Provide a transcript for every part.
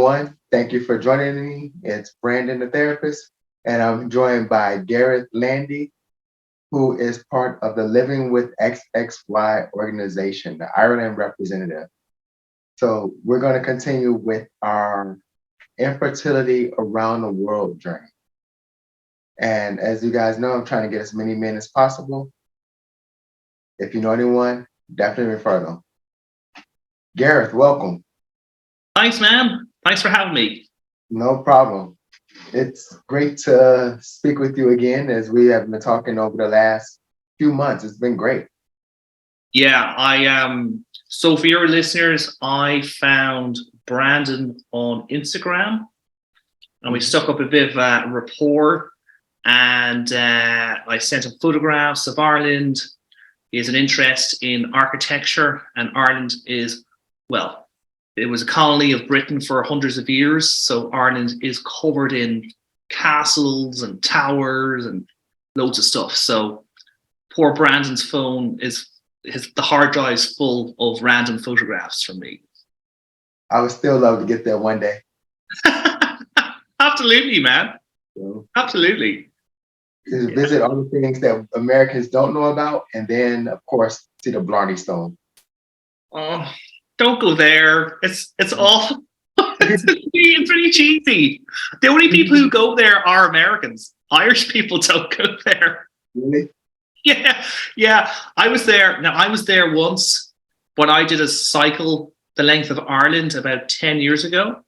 everyone. Thank you for joining me. It's Brandon..therapist, and I'm joined by Gareth Landy, who is part of the Living with XXY organization, the Ireland representative. So we're going to continue with our infertility around the world journey. And as you guys know, I'm trying to get as many men as possible. If you know anyone, definitely refer them. Gareth, welcome. Thanks, man. Thanks for having me. No problem. It's great to speak with you again as we have been talking over the last few months. It's been great. Yeah, so for your listeners, I found Brandon on Instagram and we stuck up a bit of a rapport, and I sent him photographs of Ireland. He has an interest in architecture, and Ireland is, well, it was a colony of Britain for hundreds of years. So Ireland is covered in castles and towers and loads of stuff. So poor Brandon's phone the hard drive's full of random photographs from me. I would still love to get there one day. Absolutely, man. Absolutely. Visit all the things that Americans don't know about, and then, of course, see the Blarney Stone. Oh, don't go there. It's awful. It's pretty cheesy. The only people who go there are Americans. Irish people don't go there. Really? Yeah. I was there. Now, I was there once when I did a cycle the length of Ireland about 10 years ago,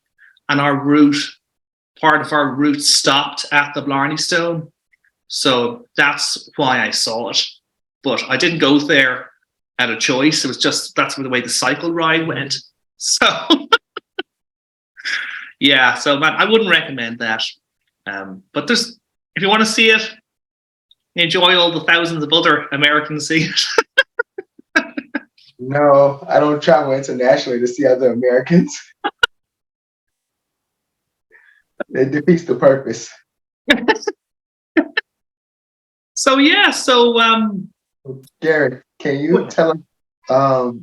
and part of our route stopped at the Blarney Stone. So that's why I saw it. But I didn't go there at a choice. It was just, that's the way the cycle ride went. So, yeah. So, man, I wouldn't recommend that. But if you want to see it, enjoy all the thousands of other Americans see it. No, I don't travel internationally to see other Americans. It defeats the purpose. So Gareth, can you tell us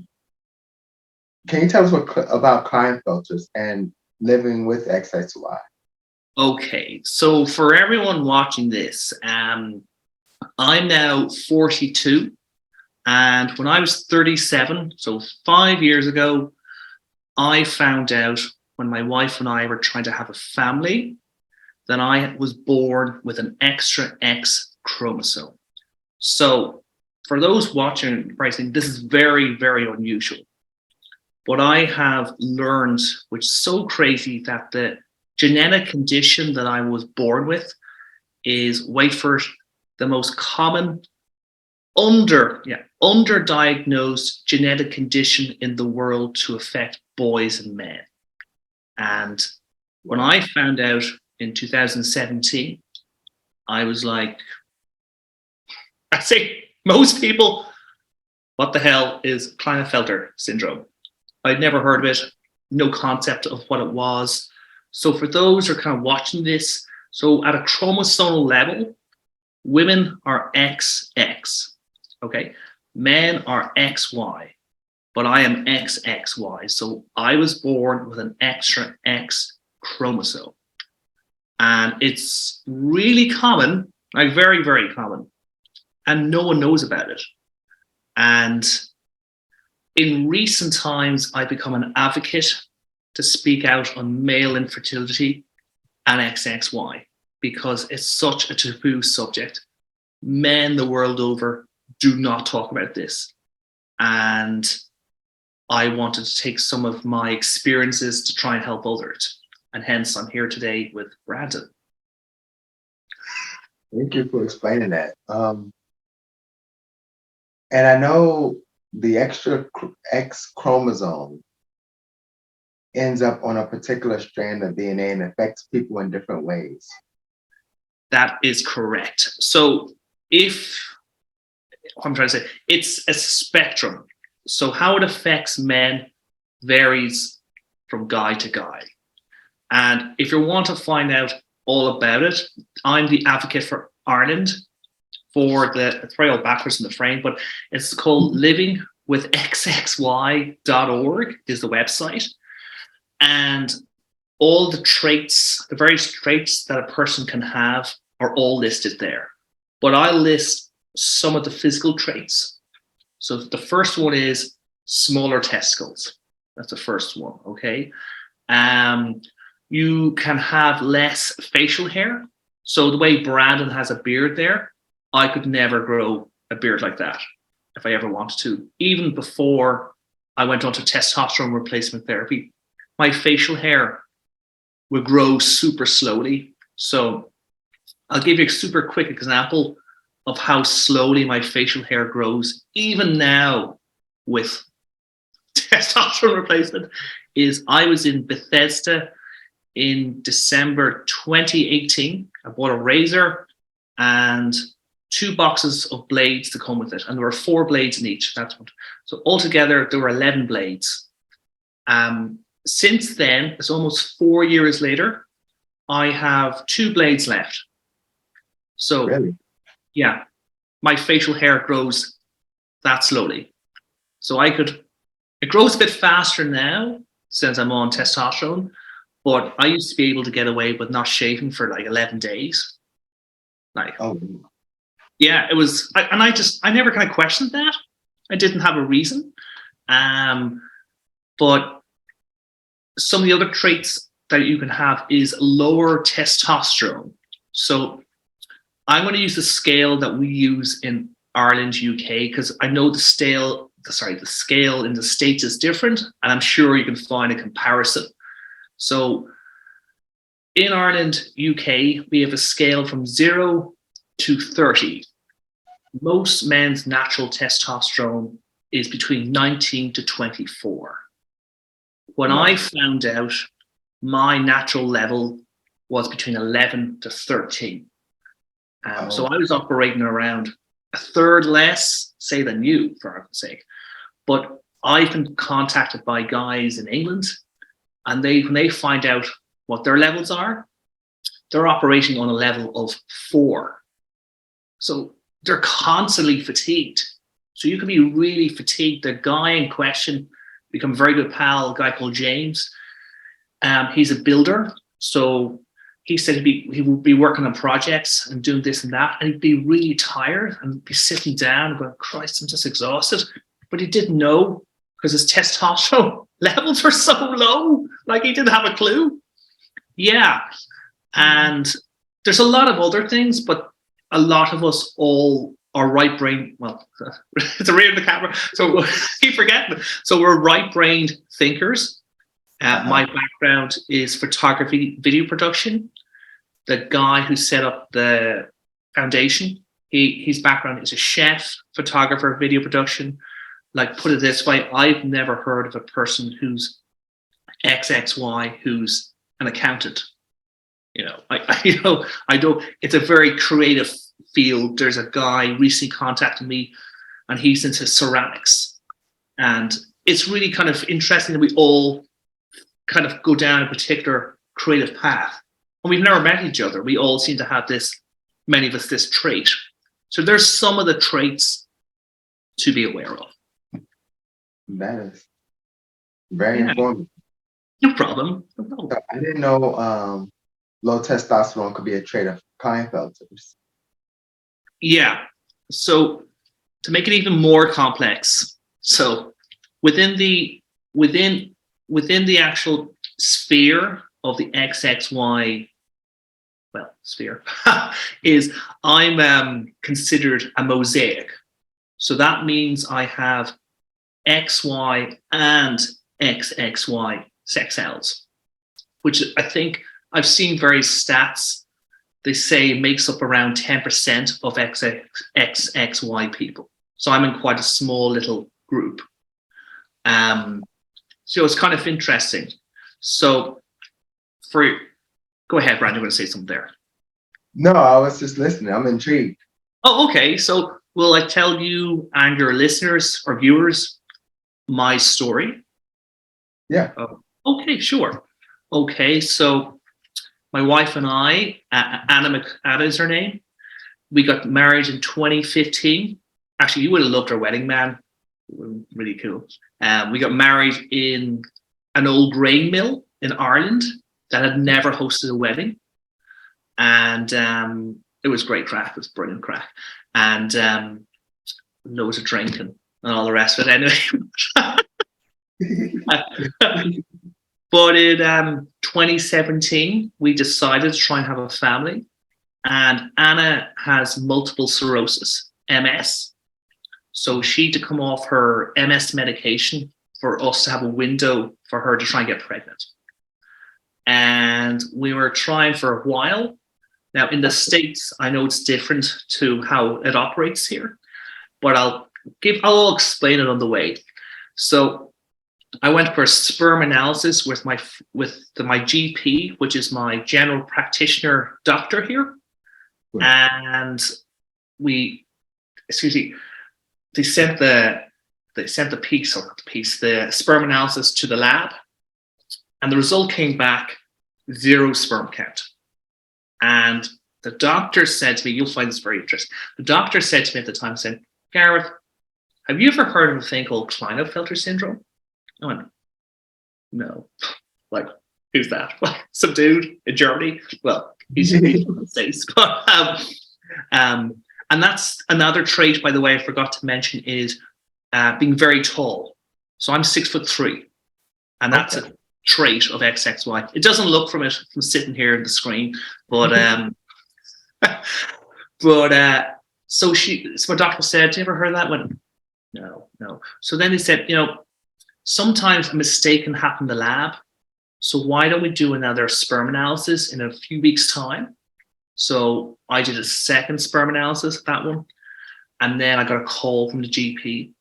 about Klinefelters and living with XXY? Okay, so for everyone watching this, I'm now 42, and when I was 37, so 5 years ago, I found out when my wife and I were trying to have a family that I was born with an extra X chromosome. So for those watching, this is very, very unusual. But I have learned, which is so crazy, that the genetic condition that I was born with is, wait for it, the most common underdiagnosed genetic condition in the world to affect boys and men. And when I found out in 2017, I was like, I say most people, what the hell is Klinefelter syndrome? I'd never heard of it, no concept of what it was. So for those who are kind of watching this, so at a chromosomal level, women are XX, okay? Men are XY, but I am XXY. So I was born with an extra X chromosome. And it's really common, like very, very common. And no one knows about it. And in recent times, I've become an advocate to speak out on male infertility and XXY because it's such a taboo subject. Men the world over do not talk about this. And I wanted to take some of my experiences to try and help others. And hence, I'm here today with Brandon. Thank you for explaining that. And I know the extra X chromosome ends up on a particular strand of DNA and affects people in different ways. That is correct. So I'm trying to say, it's a spectrum. So how it affects men varies from guy to guy. And if you want to find out all about it, I'm the advocate for Ireland it's very all backwards in the frame, but it's called livingwithxxy.org is the website. And all the traits, the various traits that a person can have are all listed there. But I list some of the physical traits. So the first one is smaller testicles. That's the first one, okay? You can have less facial hair. So the way Brandon has a beard there, I could never grow a beard like that if I ever wanted to. Even before I went on to testosterone replacement therapy, my facial hair would grow super slowly. So I'll give you a super quick example of how slowly my facial hair grows, even now with testosterone replacement. Is I was in Bethesda in December 2018. I bought a razor and 2 boxes of blades to come with it. And there were 4 blades in each. That's what. So altogether, there were 11 blades. Since then, it's almost 4 years later, I have 2 blades left. So, Really? yeah, my facial hair grows that slowly. So it grows a bit faster now since I'm on testosterone, but I used to be able to get away with not shaving for like 11 days. Like, Oh, yeah, it was, I never kind of questioned that. I didn't have a reason. But some of the other traits that you can have is lower testosterone. So I'm going to use the scale that we use in Ireland, UK, because I know the scale in the States is different, and I'm sure you can find a comparison. So in Ireland, UK, we have a scale from 0 to 30. Most men's natural testosterone is between 19 to 24. When I found out, my natural level was between 11 to 13. So I was operating around a third less, say, than you, for argument's sake. But I've been contacted by guys in England, and when they find out what their levels are, they're operating on a level of 4. So they're constantly fatigued. So you can be really fatigued. The guy in question, become a very good pal, a guy called James. He's a builder. So he said he would be working on projects and doing this and that, and he'd be really tired and be sitting down and going, Christ, I'm just exhausted. But he didn't know because his testosterone levels were so low. Like, he didn't have a clue. Yeah. And there's a lot of other things, but a lot of us all are right brain. Well, it's a rear in the camera, so keep forgetting. So we're right brained thinkers. My background is photography, video production. The guy who set up the foundation, his background is a chef, photographer, video production. Like, put it this way, I've never heard of a person who's XXY who's an accountant. I don't. It's a very creative field. There's a guy recently contacted me, and he's into ceramics, and it's really kind of interesting that we all kind of go down a particular creative path, and we've never met each other. We all seem to have many of us, this trait. So there's some of the traits to be aware of. that is very informative. No problem. I didn't know low testosterone could be a trait of Klinefelters. Yeah. So to make it even more complex, so within the actual sphere of the XXY, sphere, is I'm considered a mosaic. So that means I have XY and XXY sex cells, which I think I've seen various stats. They say makes up around 10% of XXY people. So I'm in quite a small little group. So it's kind of interesting. So go ahead, Brandon, you're going to say something there. No, I was just listening. I'm intrigued. Oh, okay. So will I tell you and your listeners or viewers my story? Yeah. Okay, sure. Okay, so my wife and I, Anna is her name. We got married in 2015. Actually, you would have loved our wedding, man. Really cool. We got married in an old grain mill in Ireland. that had never hosted a wedding. And it was great crack. It was brilliant crack. And loads of drinking and all the rest of it anyway. But in 2017, we decided to try and have a family. And Anna has multiple sclerosis, MS. So she had to come off her MS medication for us to have a window for her to try and get pregnant. And we were trying for a while. Now, in the States, I know it's different to how it operates here, but I'll explain it on the way. So I went for a sperm analysis with my GP, which is my general practitioner doctor here. And they sent the sperm analysis to the lab, and the result came back 0 sperm count. And the doctor said to me, you'll find this very interesting. The doctor said to me at the time, said, Gareth, have you ever heard of a thing called Klinefelter syndrome? I went, no. Like, who's that? Like, some dude in Germany? Well, he's in the States. And that's another trait, by the way, I forgot to mention, is being very tall. So I'm 6'3", and that's a trait of XXY. It doesn't look from sitting here in the screen, but so my doctor said, "Do you ever heard of that?" I went, no. So then he said, sometimes a mistake can happen in the lab. So why don't we do another sperm analysis in a few weeks' time? So I did a second sperm analysis, that one. And then I got a call from the GP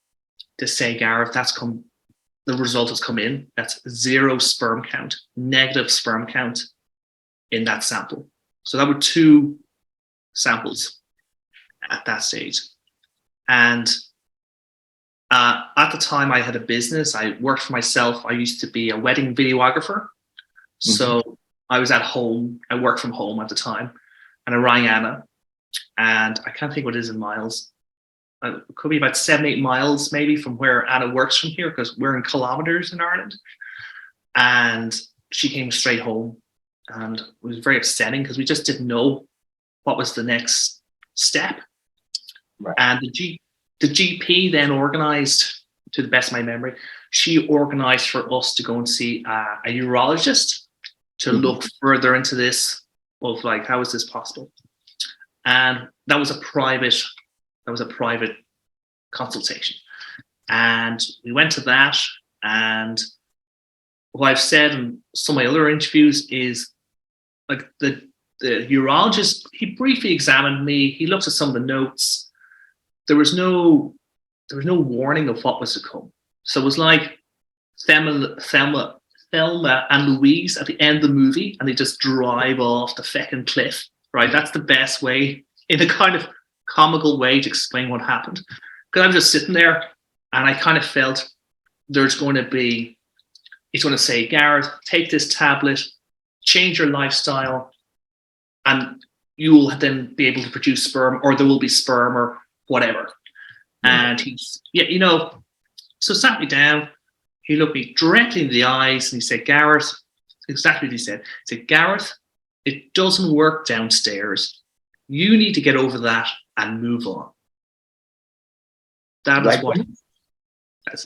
to say, Gareth, the result has come in. That's 0 sperm count, negative sperm count in that sample. So that were 2 samples at that stage. And at the time I had a business. I worked for myself. I used to be a wedding videographer. So I was at home. I worked from home at the time. And I rang Anna, and I can't think what it is in miles. It could be about 7-8 miles maybe from where Anna works from here, because we're in kilometers in Ireland. And she came straight home, and it was very upsetting because we just didn't know what was the next step. Right. And the GP then organized, to the best of my memory, she organized for us to go and see a urologist to look further into this, of like, how is this possible? And that was a private consultation. And we went to that, and what I've said in some of my other interviews is, like, the urologist, he briefly examined me, he looked at some of the notes. There was no warning of what was to come. So it was like Thelma and Louise at the end of the movie, and they just drive off the feckin' cliff, right? That's the best way, in a kind of comical way, to explain what happened. Because I was just sitting there, and I kind of felt he's going to say, Gareth, take this tablet, change your lifestyle, and you will then be able to produce sperm, or there will be sperm, or whatever. And he's, so sat me down. He looked me directly in the eyes, and he said, Gareth, exactly what he said. He said, Gareth, it doesn't work downstairs. You need to get over that and move on. That is what.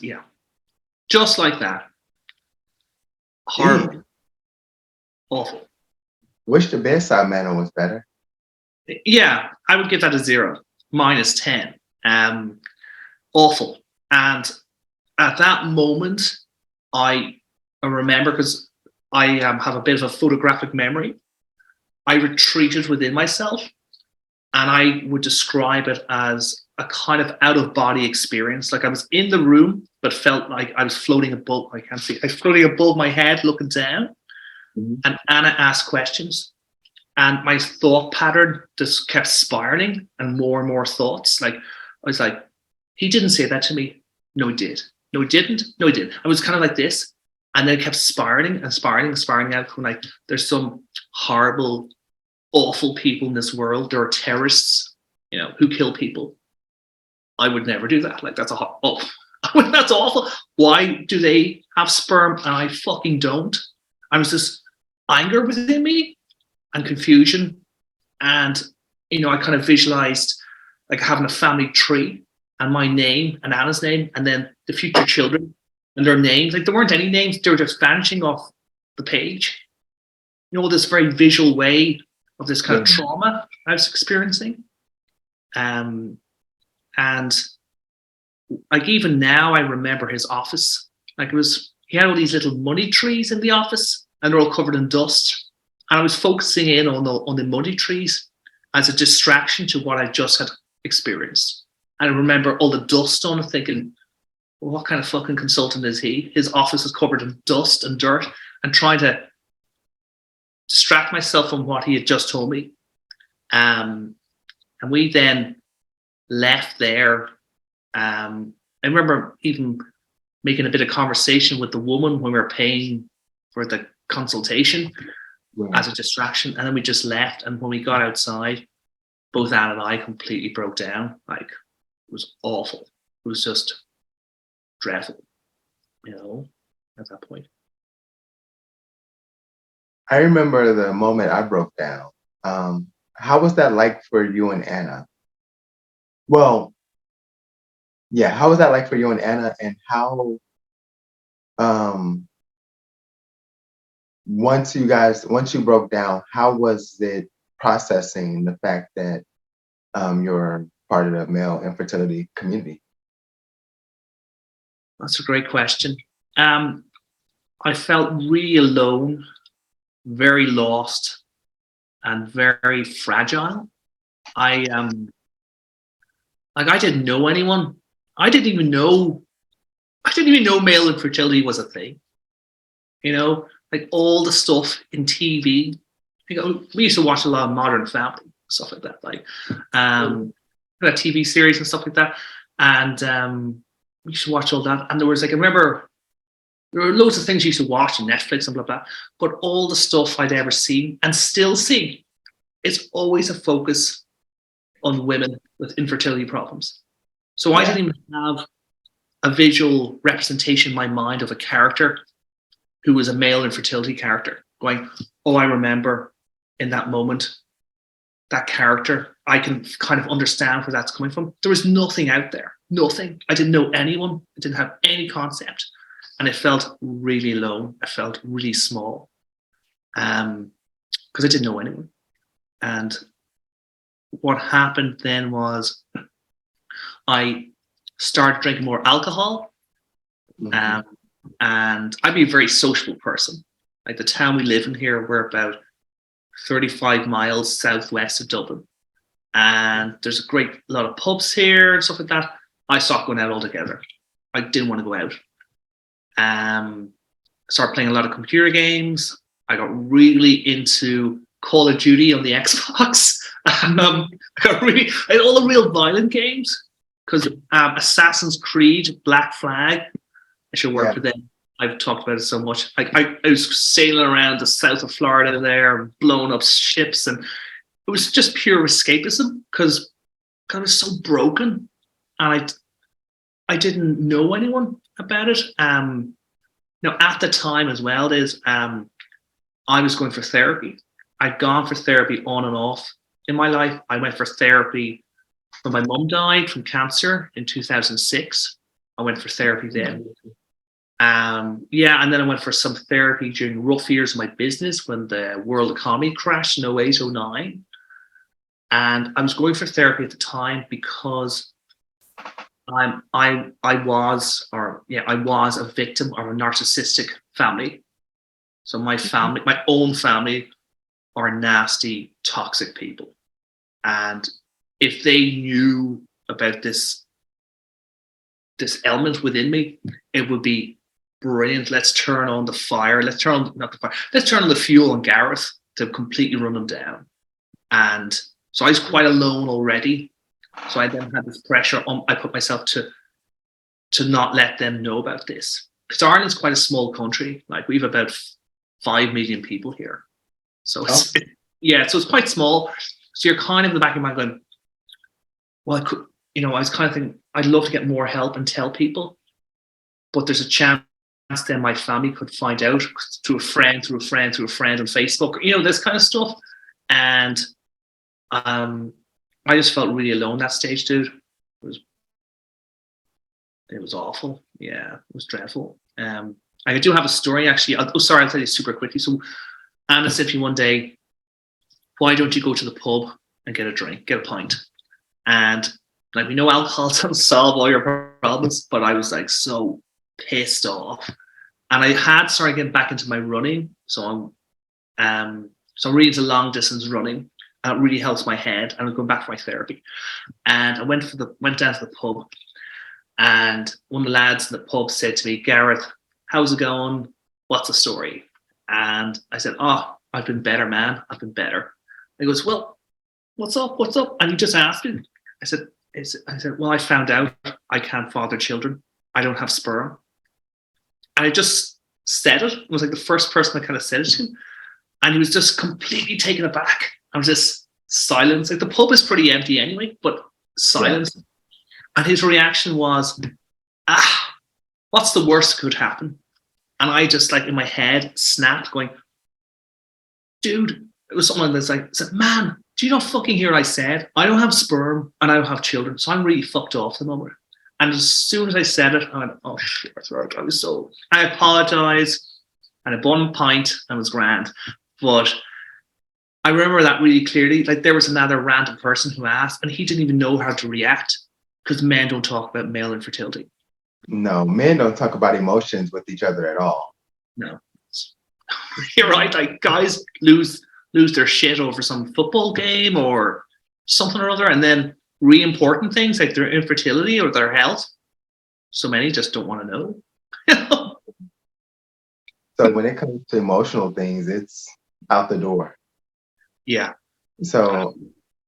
Yeah, just like that. Horrible, awful. Wish the bedside manner was better. Yeah, I would give that a 0, -10. Awful. And at that moment, I remember, because I have a bit of a photographic memory, I retreated within myself, and I would describe it as a kind of out-of-body experience. Like, I was in the room, but felt like I was floating above. I can't see. I was floating above my head, looking down. And Anna asked questions, and my thought pattern just kept spiraling, and more thoughts. Like, I was like, he didn't say that to me. No, he did. No, he didn't. No, he did. I was kind of like this, and then it kept spiraling and spiraling out. From like, there's some horrible, awful people in this world. There are terrorists, who kill people. I would never do that. Like, that's that's awful. Why do they have sperm and I fucking don't? I was just anger within me and confusion. And, I kind of visualized like having a family tree and my name and Anna's name and then the future children and their names. Like there weren't any names, they were just vanishing off the page. This very visual way of this kind of trauma I was experiencing. And like even now I remember his office. Like he had all these little money trees in the office and they're all covered in dust. And I was focusing in on the money trees as a distraction to what I just had experienced. And I remember all the dust on it thinking, well, what kind of fucking consultant is he? His office is covered in dust and dirt, and trying to distract myself from what he had just told me. And we then left there. I remember even making a bit of conversation with the woman when we were paying for the consultation as a distraction. And then we just left. And when we got outside, both Anne and I completely broke down. Like it was awful. It was just dreadful, at that point. I remember the moment I broke down. How was that like for you and Anna? Well, yeah, how was that like for you and Anna, and how once you broke down, how was it processing the fact that you're part of the male infertility community? That's a great question. I felt really alone, very lost, and very fragile. I didn't know anyone. I didn't even know male infertility was a thing. Like all the stuff in TV. We used to watch a lot of Modern Family, stuff like that, like TV series and stuff like that. And we used to watch all that. And there was I remember there were loads of things you used to watch on Netflix and blah, blah, but all the stuff I'd ever seen and still see, it's always a focus on women with infertility problems. So I didn't even have a visual representation in my mind of a character who was a male infertility character going, oh, I remember in that moment, that character, I can kind of understand where that's coming from. There was nothing out there, nothing. I didn't know anyone. I didn't have any concept. And it felt really alone. I felt really small because I didn't know anyone. And what happened then was I started drinking more alcohol. And I'd be a very sociable person. Like the town we live in here, we're about 35 miles southwest of Dublin. And there's a great lot of pubs here and stuff like that. I stopped going out altogether. I didn't want to go out. Started playing a lot of computer games. I got really into Call of Duty on the Xbox. I had all the real violent games because Assassin's Creed, Black Flag, I should work for them. I've talked about it so much. I was sailing around the south of Florida there, blowing up ships, and it was just pure escapism because I was so broken, and I didn't know anyone about it. Now at the time as well, I was going for therapy. I'd gone for therapy on and off in my life. I went for therapy when my mum died from cancer in 2006. I went for therapy then. And then I went for some therapy during rough years of my business when the world economy crashed in 08, 09. And I was going for therapy at the time because I was a victim of a narcissistic family. So my family, my own family, are nasty, toxic people. And if they knew about this element within me, it would be brilliant. Let's turn on the fire. Let's turn on the fuel on Gareth to completely run them down. And so I was quite alone already. So I then had this pressure on. I put myself to not let them know about this. Because Ireland's quite a small country. Like we have about 5 million people here. So so it's quite small. So you're kind of in the back of your mind going, well, I was kind of thinking, I'd love to get more help and tell people, but there's a chance then my family could find out through a friend on Facebook, this kind of stuff. And I just felt really alone that stage, dude. It was awful. Yeah, it was dreadful. I do have a story, actually. I'll tell you super quickly. So Anna said to me one day, why don't you go to the pub and get a pint? And like, we know alcohol doesn't solve all your problems, but I was like so pissed off. And I had started getting back into my running. So I'm really into long distance running. And it really helps my head. And I'm going back for my therapy. And I went down to the pub. And one of the lads in the pub said to me, Gareth, how's it going? What's the story? And I said, I've been better, man. I've been better. And he goes, well, what's up? And he just asked me. I said, well, I found out I can't father children. I don't have sperm. And I just said it. It was like the first person I kind of said it to. And he was just completely taken aback. I was just silence. Like, the pub is pretty empty anyway, but silence. Yeah. And his reaction was, what's the worst that could happen? And I just, like, in my head snapped, going, dude, it was someone that's like, said, man, do you not fucking hear what I said? I don't have sperm and I don't have children, so I'm really fucked off at the moment. And as soon as I said it, I went, oh shit, I apologized and I bought a pint and it was grand. But I remember that really clearly. Like, there was another random person who asked, and he didn't even know how to react, because men don't talk about male infertility. No, men don't talk about emotions with each other at all. No. You're right. Like, guys lose their shit over some football game or something or other, and then really important things like their infertility or their health, so many just don't want to know. So when it comes to emotional things, it's out the door. Yeah. So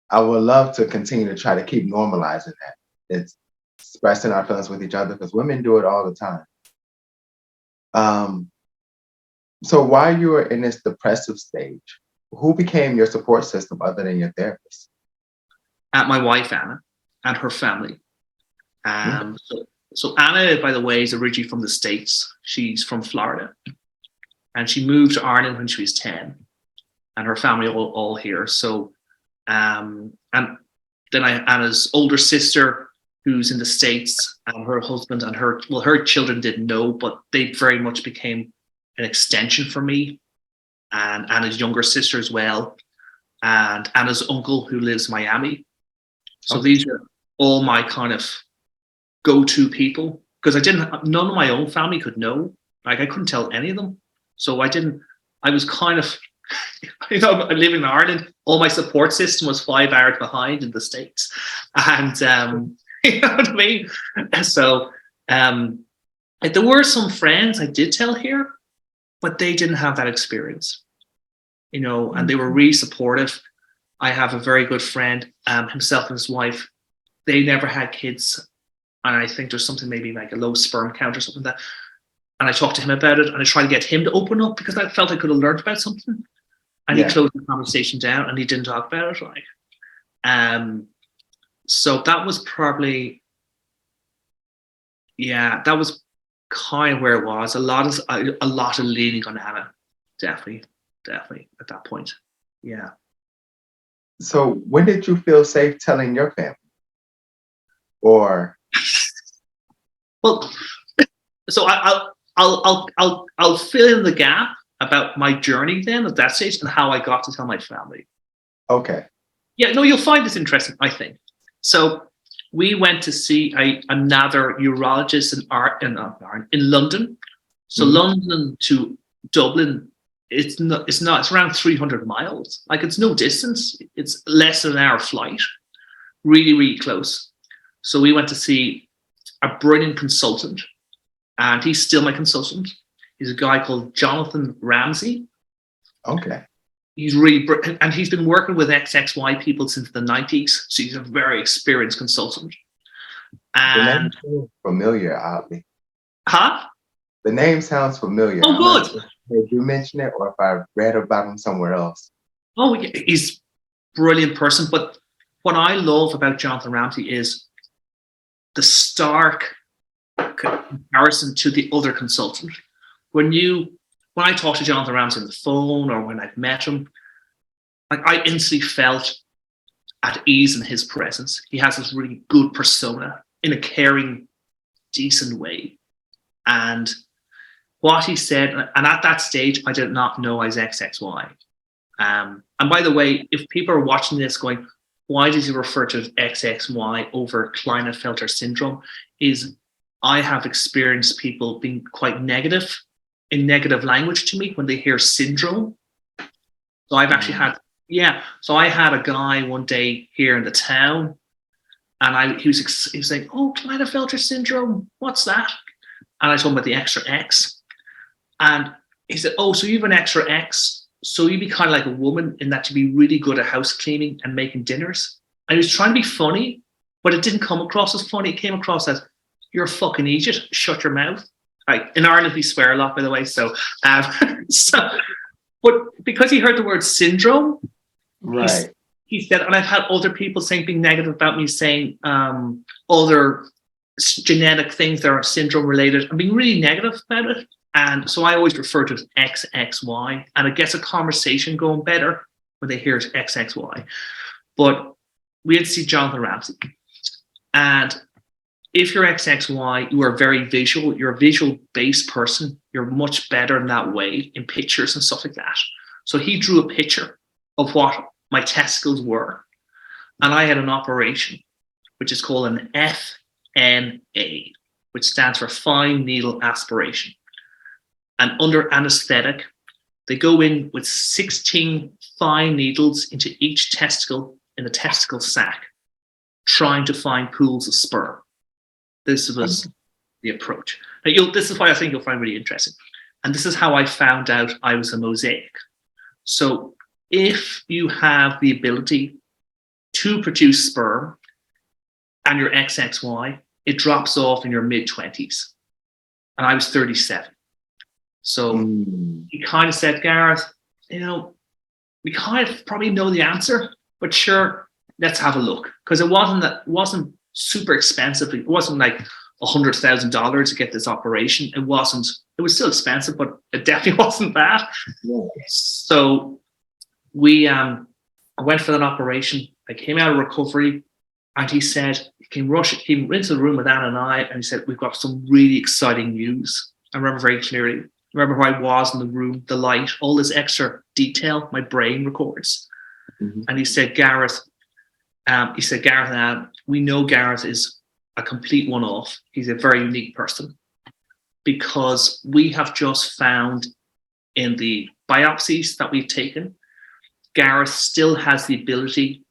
I would love to continue to try to keep normalizing that. It's expressing our feelings with each other, because women do it all the time. So while you were in this depressive stage, who became your support system other than your therapist? My wife, Anna, and her family. So Anna, by the way, is originally from the States. She's from Florida. And she moved to Ireland when she was 10. And her family all here. So, and then Anna's older sister, who's in the States, and her husband and her children didn't know, but they very much became an extension for me, and Anna's younger sister as well, and Anna's uncle, who lives in Miami. So these are all my kind of go-to people, because none of my own family could know. Like, I couldn't tell any of them. So I was kind of, I live in Ireland. All my support system was 5 hours behind in the States. And, you know what I mean? So, like, there were some friends I did tell here, but they didn't have that experience, and they were really supportive. I have a very good friend, himself and his wife. They never had kids. And I think there's something maybe like a low sperm count or something like that. And I talked to him about it, and I tried to get him to open up, because I felt I could have learned about something. And he closed the conversation down, and he didn't talk about it. Like, so that was probably, that was kind of where it was. A lot of leaning on Anna, definitely at that point. Yeah. So when did you feel safe telling your family? Or, well, so I'll fill in the gap about my journey then at that stage and how I got to tell my family. Okay. Yeah, no, you'll find this interesting, I think. So we went to see another urologist in London. So London to Dublin, it's around 300 miles. Like, it's no distance. It's less than an hour flight. Really, really close. So we went to see a brilliant consultant, and he's still my consultant. He's a guy called Jonathan Ramsey. Okay. He's really and he's been working with XXY people since the 90s. So he's a very experienced consultant. And the name familiar, oddly. Huh? The name sounds familiar. Oh, good. If you mention it, or if I read about him somewhere else. Oh, yeah, he's a brilliant person. But what I love about Jonathan Ramsey is the stark comparison to the other consultant. when I talk to Jonathan Ramsey on the phone or when I've met him, like I instantly felt at ease in his presence. He has this really good persona in a caring, decent way. And what he said, and at that stage, I did not know I was XXY. And by the way, if people are watching this going, why does he refer to XXY over Klinefelter syndrome? Is I have experienced people being quite negative in negative language to me when they hear syndrome. So I've actually had, so I had a guy one day here in the town, and he was like, oh, Klinefelter syndrome, what's that? And I told him about the extra X. And he said, oh, so you have an extra X, so you'd be kind of like a woman in that you'd be really good at house cleaning and making dinners. And he was trying to be funny, but it didn't come across as funny. It came across as, you're a fucking idiot, shut your mouth. Like, in Ireland, we swear a lot, by the way. So, but because he heard the word syndrome, right. He said, and I've had other people saying, being negative about me, saying other genetic things that are syndrome related, and being really negative about it. And so I always refer to it as XXY, and it gets a conversation going better when they hear it XXY. But we had to see Jonathan Ramsey. And if you're XXY, you are very visual. You're a visual-based person. You're much better in that way, in pictures and stuff like that. So he drew a picture of what my testicles were. And I had an operation, which is called an FNA, which stands for fine needle aspiration. And under anesthetic, they go in with 16 fine needles into each testicle in the testicle sac, trying to find pools of sperm. This was the approach. Now, this is why I think you'll find really interesting. And this is how I found out I was a mosaic. So if you have the ability to produce sperm and you're XXY, it drops off in your mid-20s. And I was 37. So he kind of said, Gareth, we kind of probably know the answer, but sure, let's have a look. Because it wasn't super expensive. It wasn't like $100,000 to get this operation. It was still expensive, but it definitely wasn't that. Yeah. So I went for that operation. I came out of recovery, and he said, he came into the room with Anna and I, and he said, we've got some really exciting news. I remember very clearly. I remember where I was in the room, the light, all this extra detail my brain records. Mm-hmm. And he said, Gareth, we know Gareth is a complete one-off. He's a very unique person, because we have just found in the biopsies that we've taken, Gareth still has the ability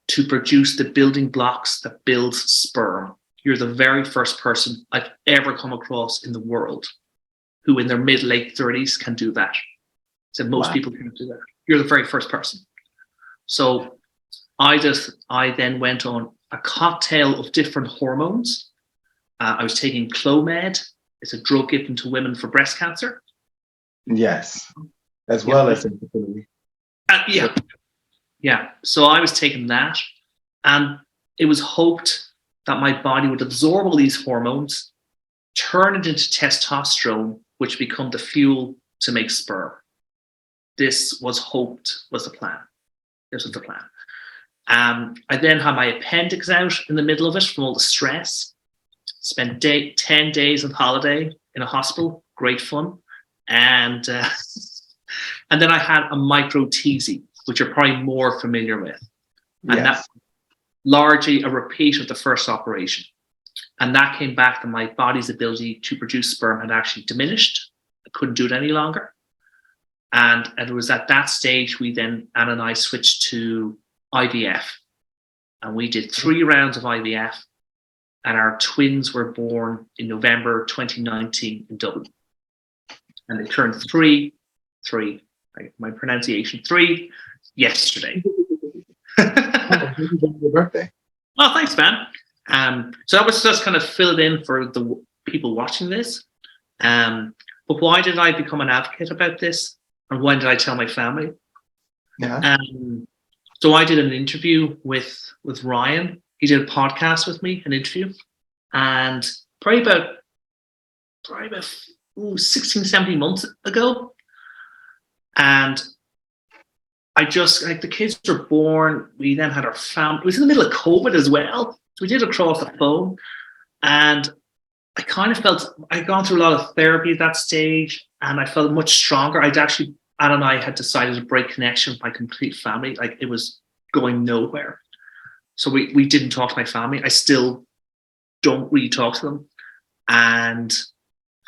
to produce the building blocks that builds sperm. You're the very first person I've ever come across in the world who in their mid-late 30s can do that. So most people can't do that. You're the very first person. So I then went on a cocktail of different hormones. I was taking Clomid. It's a drug given to women for breast cancer. Yes, as well as infertility. So I was taking that, and it was hoped that my body would absorb all these hormones, turn it into testosterone, which become the fuel to make sperm. This was the plan. This was the plan. I then had my appendix out in the middle of it from all the stress. Spent 10 days on holiday in a hospital, great fun. And then I had a micro-teasy, which you're probably more familiar with. And that's largely a repeat of the first operation. And that came back that my body's ability to produce sperm had actually diminished. I couldn't do it any longer. And it was at that stage Anna and I switched to IVF. And we did 3 rounds of IVF. And our twins were born in November 2019 in Dublin. And they turned 3, my pronunciation, 3 yesterday. Your birthday. Oh, thanks, man. So that was just kind of fill it in for the people watching this. But why did I become an advocate about this? And when did I tell my family? Yeah. So I did an interview with Ryan. He did a podcast with me, an interview. And probably about 16, 17 months ago. And I just, like, the kids were born. We then had our family. It was in the middle of COVID as well. So we did it across the phone. And I kind of felt I'd gone through a lot of therapy at that stage, and I felt much stronger. Anna and I had decided to break connection with my complete family. Like, it was going nowhere. So we didn't talk to my family. I still don't really talk to them. And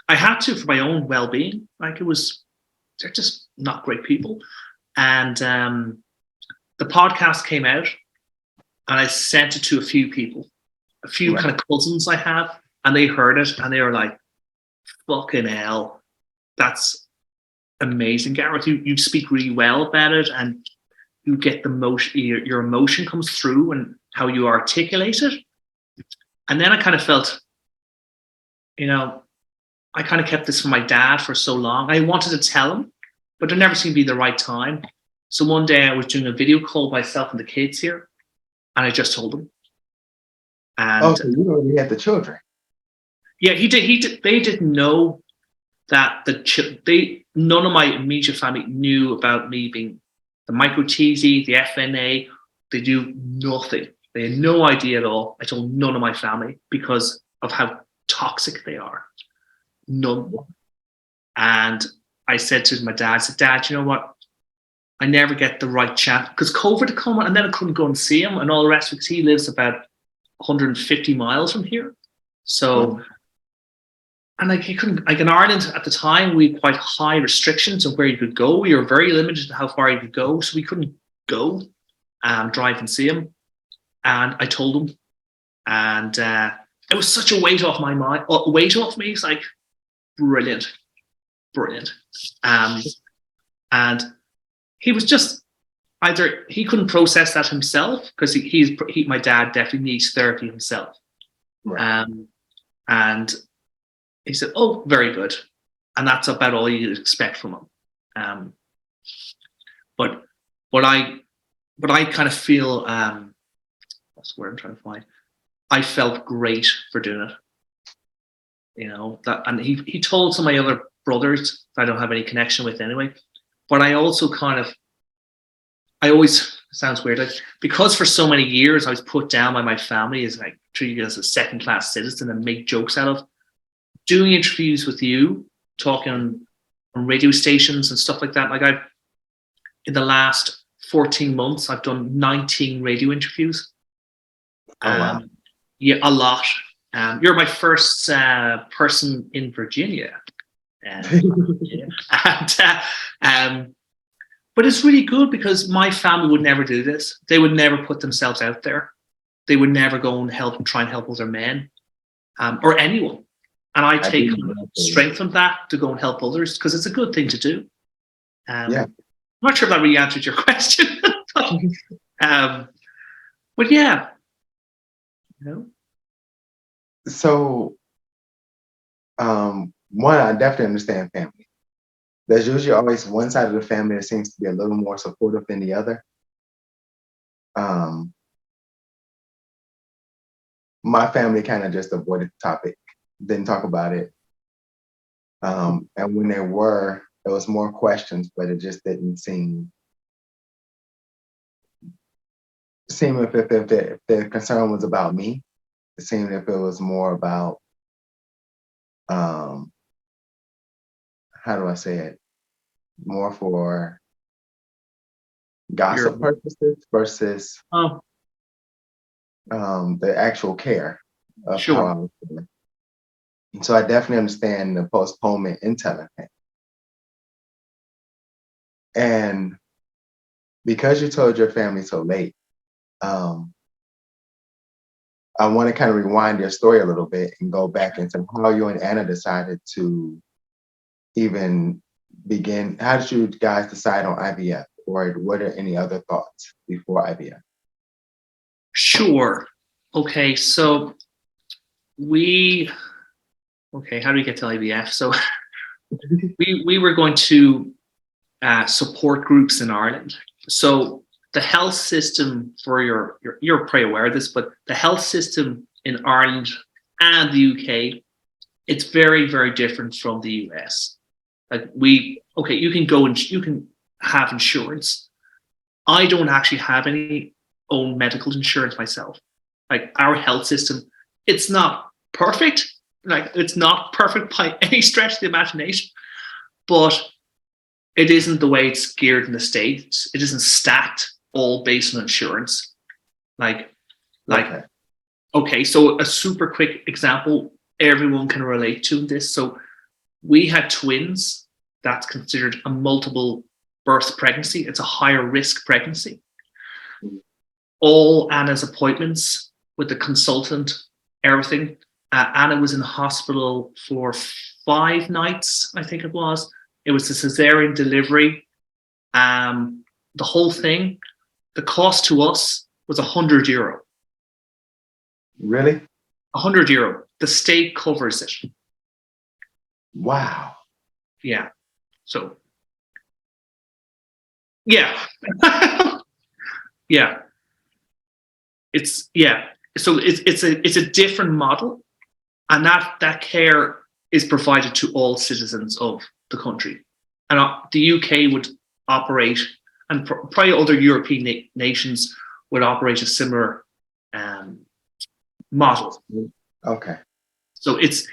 I had to for my own well-being. Like, they're just not great people. And the podcast came out, and I sent it to a few people, a few kind of cousins I have, and they heard it, and they were like, fucking hell, that's amazing, Gareth. You speak really well about it, and you get the emotion, your emotion comes through and how you articulate it. And then I kind of felt, I kind of kept this from my dad for so long. I wanted to tell him, but there never seemed to be the right time. So one day I was doing a video call myself and the kids here, and I just told him. And so you already had the children. Yeah, he did. They didn't know that none of my immediate family knew about me being the micro-TZ, the FNA. They knew nothing. They had no idea at all. I told none of my family because of how toxic they are. None. And I said to my dad, Dad, you know what? I never get the right chance because COVID had come, and then I couldn't go and see him and all the rest because he lives about 150 miles from here. So, and like, he couldn't, like, in Ireland at the time, we had quite high restrictions of where you could go. We were very limited to how far you could go. So we couldn't go drive and see him. And I told him, and it was such a weight off my mind, weight off me. It's like, brilliant. And he was just, either he couldn't process that himself because my dad definitely needs therapy himself. Right. And he said, "Oh, very good," and that's about all you expect from him. But I kind of feel, that's where I'm trying to find. I felt great for doing it. That, and he told some of my other brothers that I don't have any connection with anyway. But I also I always, sounds weird, like, because for so many years I was put down by my family as like treated as a second-class citizen and make jokes out of. Doing interviews with you, talking on radio stations and stuff like that. Like, in the last 14 months, I've done 19 radio interviews. Wow. Yeah, a lot. You're my first person in Virginia. But it's really good because my family would never do this. They would never put themselves out there. They would never go and try and help other men or anyone. And I take strength from that to go and help others because it's a good thing to do. Yeah. I'm not sure if that really answered your question. But yeah. So, one, I definitely understand family. There's usually always one side of the family that seems to be a little more supportive than the other. My family kind of just avoided the topic, didn't talk about it. And when there was more questions, but it just didn't seem if the concern was about me. It seemed if it was more about, how do I say it? More for gossip purposes versus the actual care of how I was feeling. And so I definitely understand the postponement in telling him. And because you told your family so late, I want to kind of rewind your story a little bit and go back into how you and Anna decided to even begin. How did you guys decide on IVF, or were there any other thoughts before IVF? Sure. Okay, so how do we get to IVF? So we were going to support groups in Ireland. So the health system you're probably aware of this, but the health system in Ireland and the UK it's very, very different from the US. Like you can go and you can have insurance. I don't actually have any own medical insurance myself. Like our health system, it's not perfect. Like it's not perfect by any stretch of the imagination, but it isn't the way it's geared in the States. It isn't stacked all based on insurance. Like, okay, so a super quick example everyone can relate to this. So we had twins. That's considered a multiple birth pregnancy. It's a higher risk pregnancy. All Anna's appointments with the consultant, everything. Anna was in the hospital for 5 nights, I think it was. It was a cesarean delivery. The whole thing, the cost to us was €100. Really? €100. The state covers it. Wow. Yeah. So, yeah. Yeah. So it's a different model, and that care is provided to all citizens of the country. And the UK would operate, and probably other European nations would operate a similar model. Okay. So it's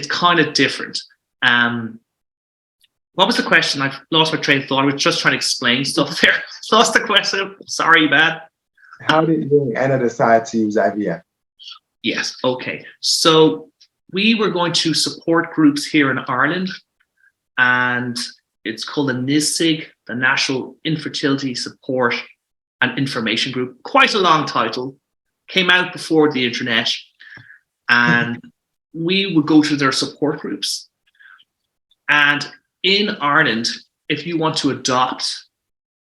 kind of different. What was the question? I've lost my train of thought. I was just trying to explain stuff there. Lost the question. Sorry, man. How did you and Anna decide to use IVF? Yes. Okay. So we were going to support groups here in Ireland, and it's called the NISIG, the National Infertility Support and Information Group. Quite a long title. Came out before the internet, and we would go to their support groups. And in Ireland, if you want to adopt,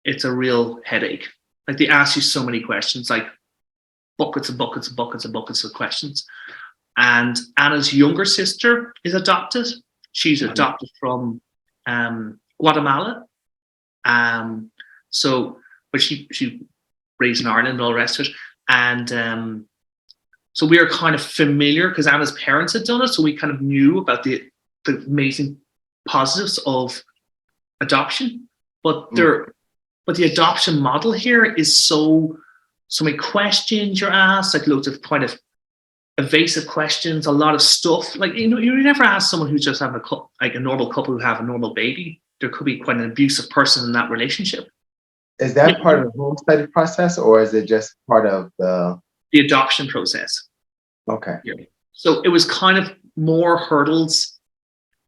it's a real headache. Like they ask you so many questions, like buckets and buckets and buckets and buckets of questions. And Anna's younger sister is adopted. She's adopted from Guatemala. But she raised in Ireland and all the rest of it. And so we were kind of familiar because Anna's parents had done it. So we kind of knew about the amazing positives of adoption. But the adoption model here is so many questions you're asked, like loads of kind of evasive questions, a lot of stuff. Like, you never ask someone who's just having a normal couple who have a normal baby. There could be quite an abusive person in that relationship. Is that part of the home study process, or is it just part of the adoption process? Okay. Yeah. So it was kind of more hurdles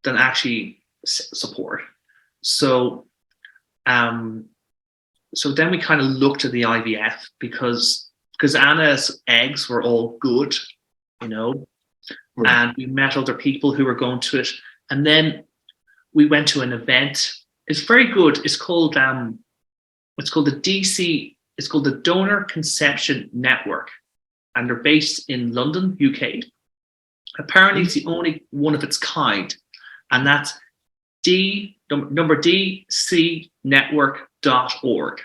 than actually support. So, so then we kind of looked at the IVF because Anna's eggs were all good, and we met other people who were going to it. And then we went to an event. It's very good. It's called the DC. It's called the Donor Conception Network, and they're based in London, UK. Apparently, it's the only one of its kind, and that's dcnetwork.org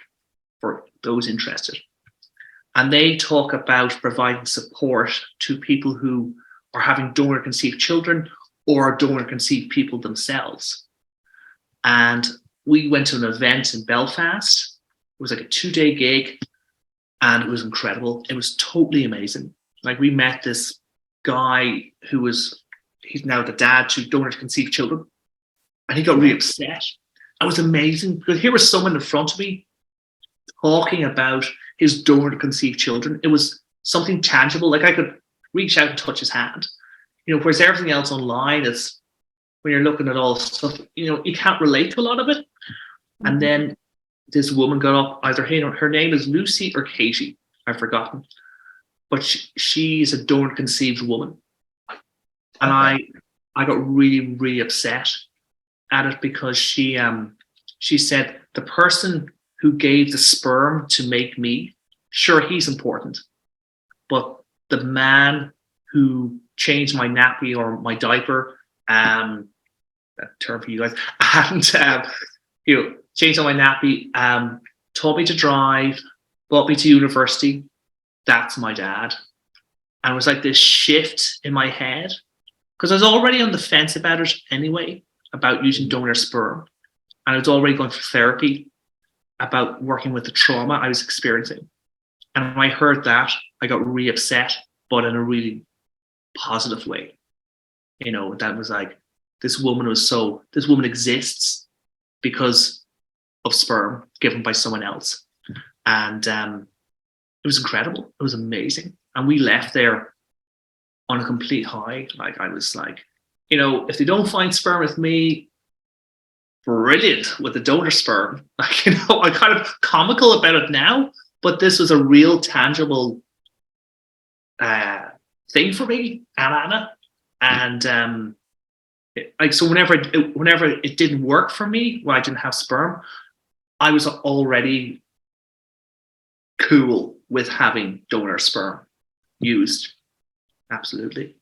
for those interested. And they talk about providing support to people who are having donor-conceived children or donor-conceived people themselves. And we went to an event in Belfast. It was like a 2-day gig, and it was incredible. It was totally amazing. Like, we met this guy he's now the dad to donor-conceived children, and he got really upset. It was amazing because here was someone in front of me talking about his donor-conceived children. It was something tangible. Like, I could reach out and touch his hand. Whereas everything else online is, when you're looking at all stuff, you can't relate to a lot of it. Mm-hmm. And then this woman got up, either her name is Lucy or Katie, I've forgotten, but she's a donor-conceived woman. And I got really, really upset at it because she said the person who gave the sperm to make me, sure, he's important, but the man who changed my nappy or my diaper, that term for you guys, and changed my nappy, taught me to drive, brought me to university, that's my dad. And it was like this shift in my head because I was already on the fence about it anyway, about using donor sperm. And I was already going for therapy about working with the trauma I was experiencing. And when I heard that, I got really upset, but in a really positive way. That was like, this woman exists because of sperm given by someone else. And it was incredible. It was amazing. And we left there on a complete high. Like, I was like, if they don't find sperm with me, brilliant with the donor sperm. Like, I'm kind of comical about it now, but this was a real tangible thing for me and Anna. And so whenever it didn't work for me, when I didn't have sperm, I was already cool with having donor sperm used. Absolutely.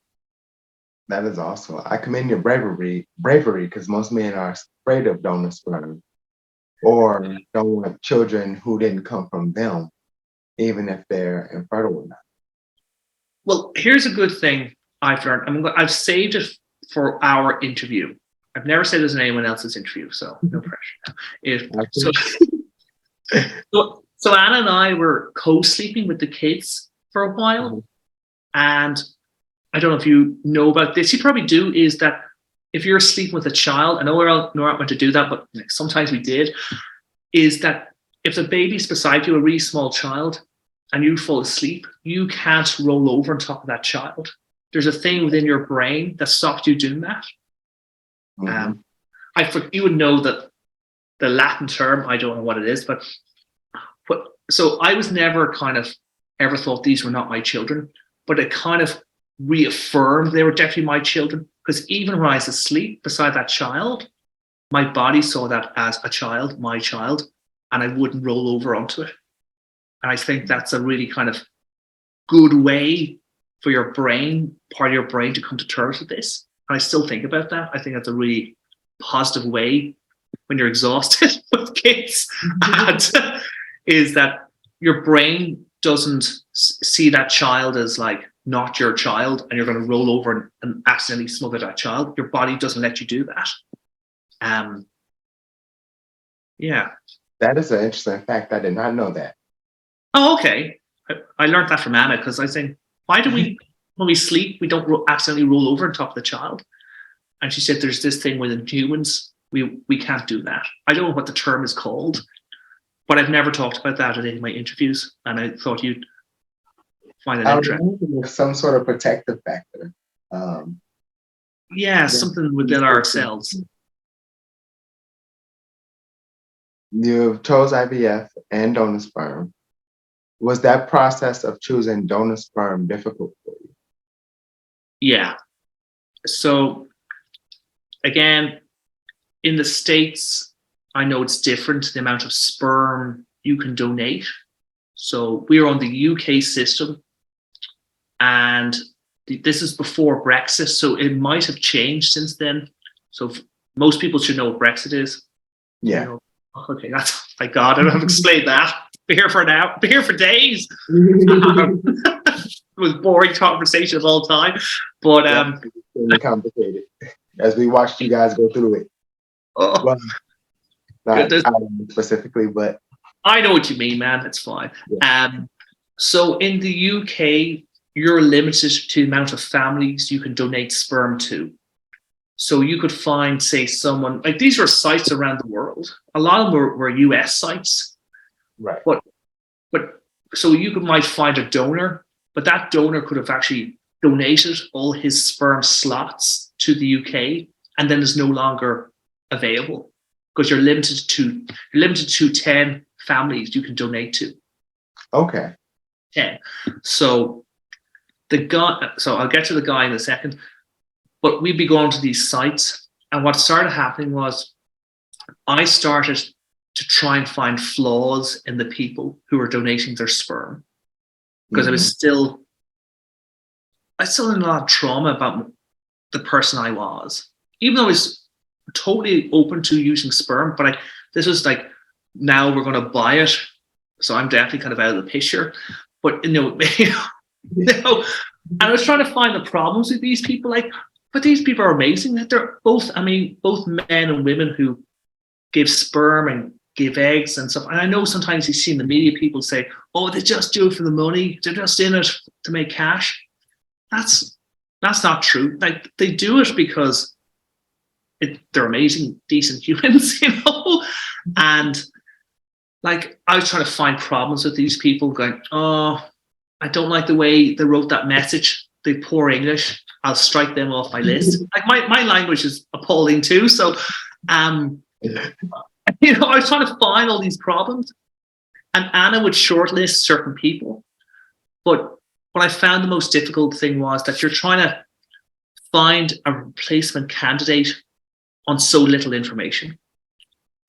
That is awesome. I commend your bravery, because most men are afraid of donor sperm or don't want children who didn't come from them, even if they're infertile or not. Well, here's a good thing I've learned. I've saved it for our interview. I've never said this in anyone else's interview, so no pressure. So Anna and I were co-sleeping with the kids for a while, and I don't know if you know about this. You probably do. Is that if you're sleeping with a child, I know we're not meant to do that, but sometimes we did. Is that if the baby's beside you, a really small child, and you fall asleep, you can't roll over on top of that child. There's a thing within your brain that stops you doing that. You would know that the Latin term, I don't know what it is, but so I was never ever thought these were not my children, but it kind of reaffirmed they were definitely my children, because even when I was asleep beside that child, my body saw that as a child, my child, and I wouldn't roll over onto it. And I think that's a really kind of good way for your brain, part of your brain, to come to terms with this. And I still think about that. I think that's a really positive way when you're exhausted with kids, and is that your brain doesn't see that child as like not your child and you're going to roll over and accidentally smother that child. Your body doesn't let you do that. Yeah. That is an interesting fact. I did not know that. Oh, okay. I learned that from Anna, because I was saying, why do we, when we sleep, we don't accidentally roll over on top of the child? And she said, there's this thing within humans, we can't do that. I don't know what the term is called, but I've never talked about that in any of my interviews, and I thought you'd find it interesting. Some sort of protective factor. Something within ourselves. You chose IVF and donor sperm. Was that process of choosing donor sperm difficult for you? Yeah. So again, in the States, I know it's different, the amount of sperm you can donate. So we are on the UK system, and this is before Brexit, so it might have changed since then. So most people should know what Brexit is. Yeah. Okay, that's, thank God, I don't have to explain that. Be here for now. Be here for days. It was boring conversation all the time, but really complicated as we watched you guys go through it. Well, not specifically, but I know what you mean, man. It's fine. Yeah. So in the UK, you're limited to the amount of families you can donate sperm to. So you could find, say, someone, like, these are sites around the world. A lot of them were US sites. Right. But so you might find a donor, but that donor could have actually donated all his sperm slots to the UK, and then is no longer available, because you're limited to 10 families you can donate to. Okay. 10. So I'll get to the guy in a second, but we'd be going to these sites, and what started happening was I started to try and find flaws in the people who were donating their sperm, because I still had a lot of trauma about the person I was, even though I was totally open to using sperm. But this was like, now we're going to buy it, so I'm definitely kind of out of the picture. But and I was trying to find the problems with these people. Like, But these people are amazing. That they're both, I mean, both men and women who give sperm and give eggs and stuff. And I know sometimes you see in the media people say, "Oh, they just do it for the money. They're just in it to make cash." That's not true. Like, they do it because they're amazing, decent humans, you know. And like, I was trying to find problems with these people, going, "Oh, I don't like the way they wrote that message. They poor English. I'll strike them off my list." Like, my language is appalling too. So, you know, I was trying to find all these problems, and Anna would shortlist certain people. But what I found the most difficult thing was that you're trying to find a replacement candidate on so little information.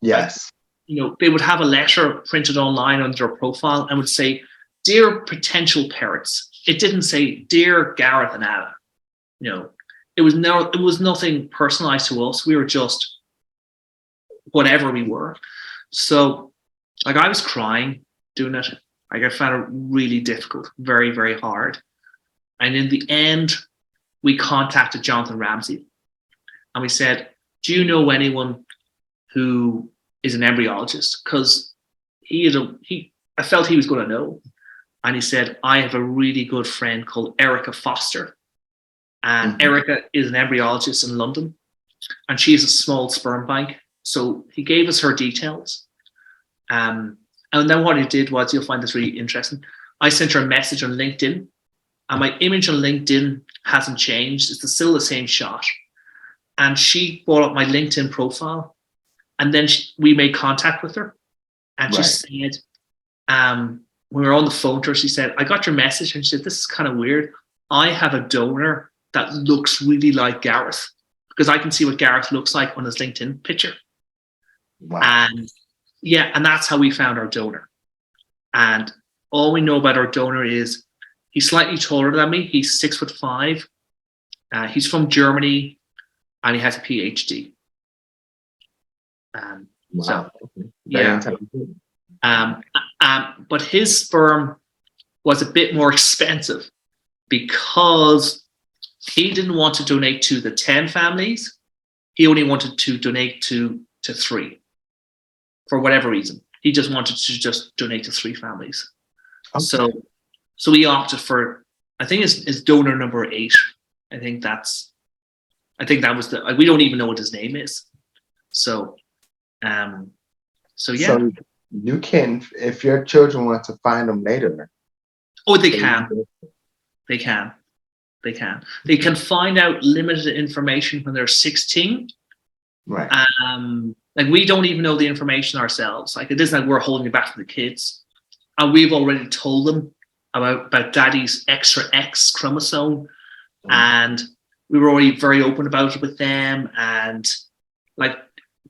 Yes. You know, they would have a letter printed online under a profile and would say, "Dear potential parents." It didn't say, "Dear Gareth and Anna." You know, it was nothing personalized to us. We were just whatever we were. So, like, I was crying doing it. Like, I found it really difficult, very, very hard. And in the end, we contacted Jonathan Ramsey and we said, "Do you know anyone who is an embryologist?" Because I felt he was going to know. And he said, "I have a really good friend called Erica Foster. And Erica is an embryologist in London. And she has a small sperm bank." So he gave us her details. And then what he did was, you'll find this really interesting, I sent her a message on LinkedIn. And my image on LinkedIn hasn't changed. It's still the same shot. And she brought up my LinkedIn profile. And then we made contact with her. And she said, when we were on the phone to her, she said, "I got your message." And she said, "This is kind of weird. I have a donor that looks really like Gareth, because I can see what Gareth looks like on his LinkedIn picture." Wow. And yeah, and that's how we found our donor. And all we know about our donor is he's slightly taller than me. He's 6'5". He's from Germany, and he has a PhD. Wow. So, Very yeah. But his sperm was a bit more expensive because he didn't want to donate to the 10 families. He only wanted to donate to 3 for whatever reason. He just wanted to just donate to 3 families. Okay. So we opted for, I think it's donor number 8. I think that was we don't even know what his name is. So yeah. So you can, if your children want to find them later. Oh, they can. They can. They can find out limited information when they're 16. Right. Like, we don't even know the information ourselves. Like, it isn't like we're holding it back from the kids. And we've already told them about daddy's extra X chromosome. And we were already very open about it with them. And like,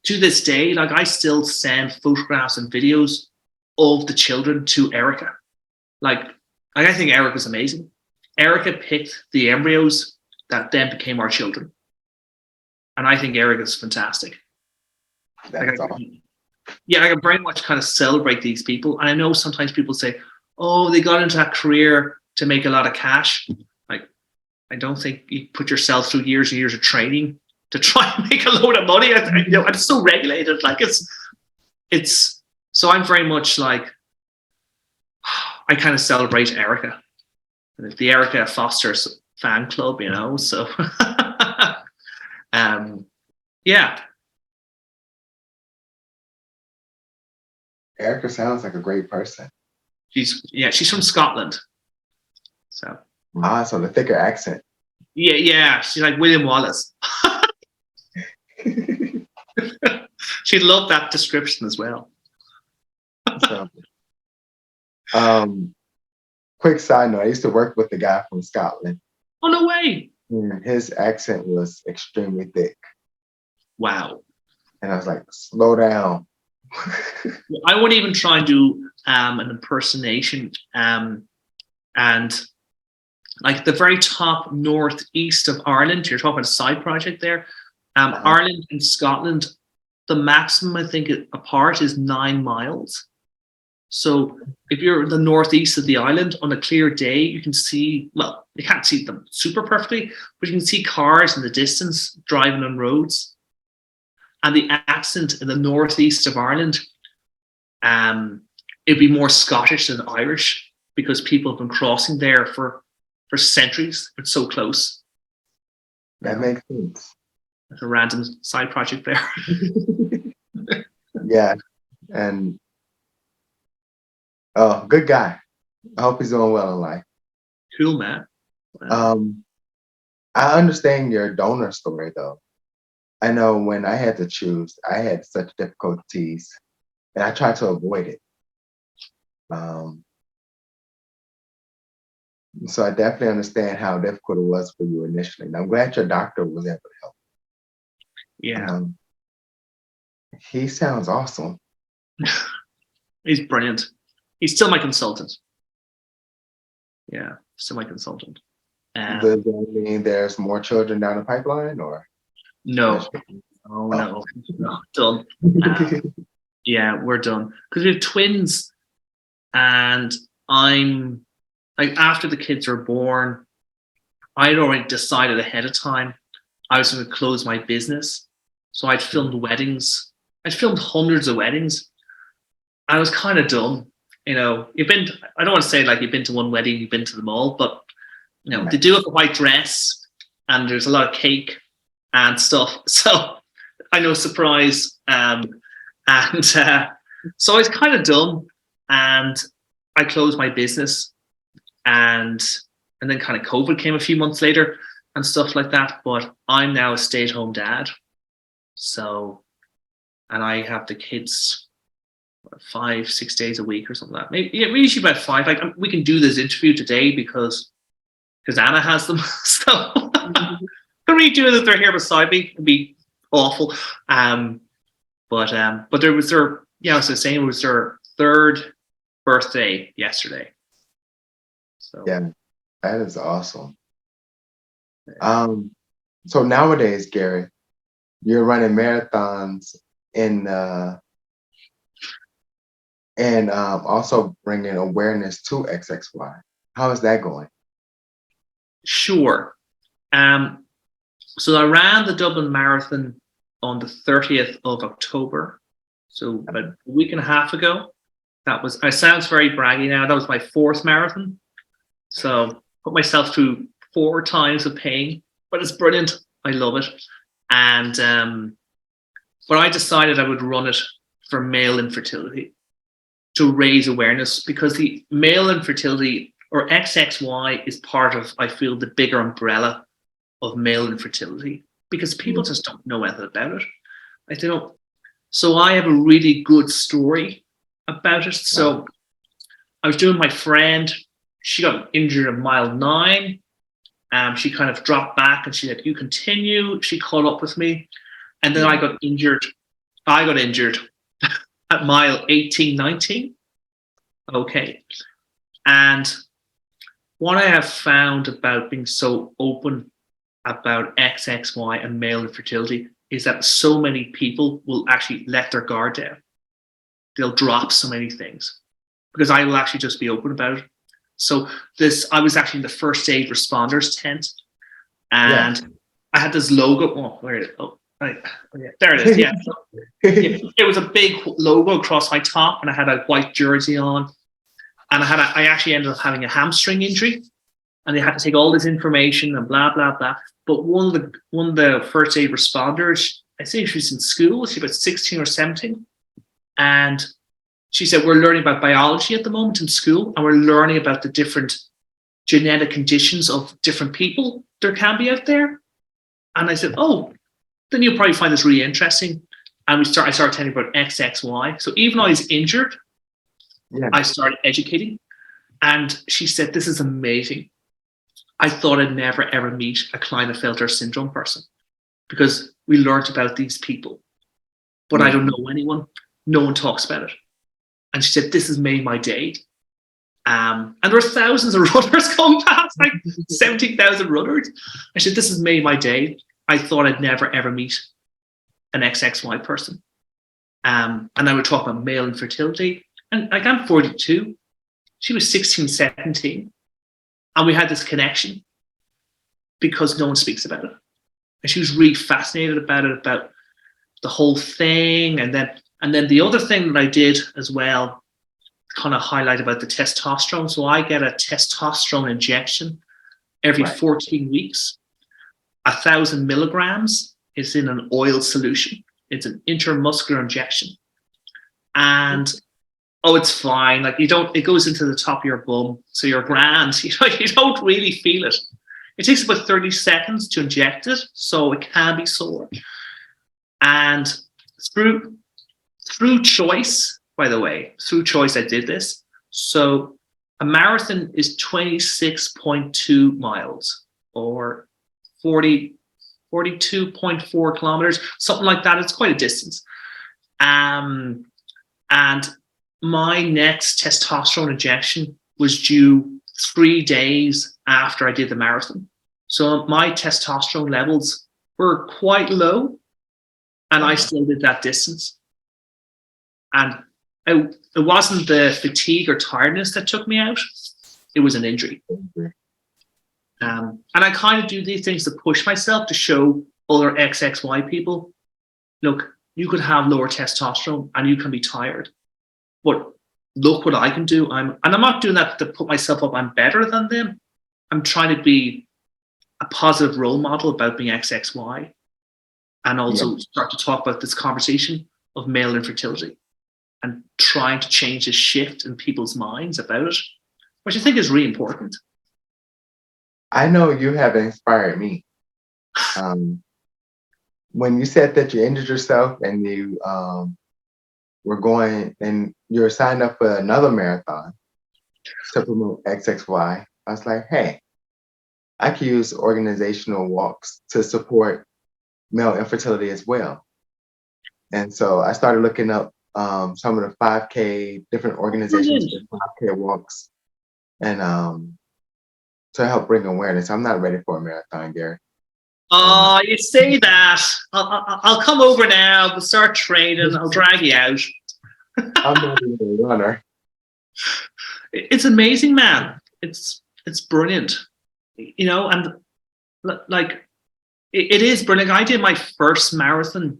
to this day, like, I still send photographs and videos of the children to Erica. Like, I think Erica's amazing. Erica picked the embryos that then became our children. And I think Erica's fantastic. That's awesome. Yeah, I can very much kind of celebrate these people. And I know sometimes people say, "Oh, they got into that career to make a lot of cash." Like, I don't think you put yourself through years and years of training to try and make a load of money. You know, it's so regulated. Like, it's so I'm very much like, I kind of celebrate Erica. The Erica Foster fan club, you know. So yeah. Erica sounds like a great person. She's from Scotland. So so the thicker accent. Yeah, she's like William Wallace. She'd love that description as well. So, quick side note, I used to work with a guy from Scotland. Oh, no way. And his accent was extremely thick. Like, and I was like, slow down. I wouldn't even try and do an impersonation. And like the very top northeast of Ireland, you're talking about a side project there. Ireland and Scotland, the maximum I think apart is 9 miles. So if you're in the northeast of the island on a clear day, you can see, well, you can't see them super perfectly, but you can see cars in the distance driving on roads. And the accent in the northeast of Ireland, it'd be more Scottish than Irish because people have been crossing there for centuries. It's so close. That makes sense. That's a random side project there. Yeah. And oh, good guy. I hope he's doing well in life. Cool, man. I understand your donor story though. I know when I had to choose, I had such difficulties and I tried to avoid it. So I definitely understand how difficult it was for you initially. And I'm glad your doctor was able to help. Yeah. He sounds awesome. He's brilliant. He's still my consultant. Yeah, still my consultant. Does that mean there's more children down the pipeline or? No, done. Yeah, we're done. Because we have twins and I'm like, after the kids were born, I had already decided ahead of time I was going to close my business. So I'd filmed weddings. I'd filmed hundreds of weddings. I was kind of done. You know, I don't want to say like you've been to one wedding, you've been to them all, but you know, they do have a white dress and there's a lot of cake and stuff. So I know, surprise. So I was kind of done and I closed my business and then kind of COVID came a few months later and stuff like that. But I'm now a stay-at-home dad. So, and I have the kids 5-6 days a week or something like that. Maybe usually about 5. Like we can do this interview today because Anna has them. So the redo that they're here beside me would be awful. But there was their, yeah, as I was saying, it was their 3rd birthday yesterday. So yeah, that is awesome. So nowadays, Gareth, you're running marathons and also bringing awareness to XXY. How is that going? Sure. So I ran the Dublin Marathon on the 30th of October. So about a week and a half ago. That was, it sounds very braggy now, that was my 4th marathon. So put myself through 4 times of pain, but it's brilliant. I love it. And but I decided I would run it for male infertility to raise awareness, because the male infertility, or XXY, is part of, I feel, the bigger umbrella of male infertility, because people just don't know anything about it. Like they don't. So I have a really good story about it. So I was doing my friend, she got injured at mile 9. She kind of dropped back and she said, "You continue." She caught up with me. And then I got injured. At mile 18, 19. Okay. And what I have found about being so open about XXY and male infertility is that so many people will actually let their guard down. They'll drop so many things because I will actually just be open about it. So I was actually in the first aid responders tent, and I had this logo. Oh, where is it? Oh, right. Oh, yeah, there it is. Yeah. It was a big logo across my top, and I had a white jersey on, and I actually ended up having a hamstring injury, and they had to take all this information and blah blah blah. But one of the first aid responders, I think she was in school. She was about 16 or 17, and she said, "We're learning about biology at the moment in school, and we're learning about the different genetic conditions of different people there can be out there." And I said, "Oh, then you'll probably find this really interesting." And I started telling about XXY. So even though I was injured, I started educating. And she said, "This is amazing. I thought I'd never, ever meet a Klinefelter syndrome person because we learned about these people, but I don't know anyone. No one talks about it." And she said, "This has made my day." And there were thousands of runners going past, like 17,000 runners. I said, "This has made my day. I thought I'd never, ever meet an XXY person." And I would talk about male infertility. And like, I'm 42. She was 16, 17. And we had this connection because no one speaks about it. And she was really fascinated about it, about the whole thing. And then the other thing that I did as well, kind of highlight about the testosterone. So I get a testosterone injection every 14 weeks. 1,000 milligrams is in an oil solution. It's an intramuscular injection. And it's fine. Like, it goes into the top of your bum. So you're grand. You don't really feel it. It takes about 30 seconds to inject it. So it can be sore. And through choice, by the way, through choice, I did this. So a marathon is 26.2 miles or 42.4 kilometers, something like that. It's quite a distance. And my next testosterone injection was due 3 days after I did the marathon. So my testosterone levels were quite low, and I still did that distance. And it wasn't the fatigue or tiredness that took me out. It was an injury. And I kind of do these things to push myself, to show other XXY people, look, you could have lower testosterone and you can be tired. But look what I can do. I'm not doing that to put myself up. I'm better than them. I'm trying to be a positive role model about being XXY, and also start to talk about this conversation of male infertility and trying to change the shift in people's minds about it, which I think is really important. I know you have inspired me. When you said that you injured yourself and you were going and you're signed up for another marathon to promote XXY, I was like, hey, I could use organizational walks to support male infertility as well. And so I started looking up some of the 5K, different organizations for 5K walks, and to help bring awareness. I'm not ready for a marathon, Gareth. Oh, you say that. I'll come over now. We'll start training. I'll drag you out. I'm not even a runner. It's amazing, man. It's brilliant. And like, it is brilliant. I did my first marathon.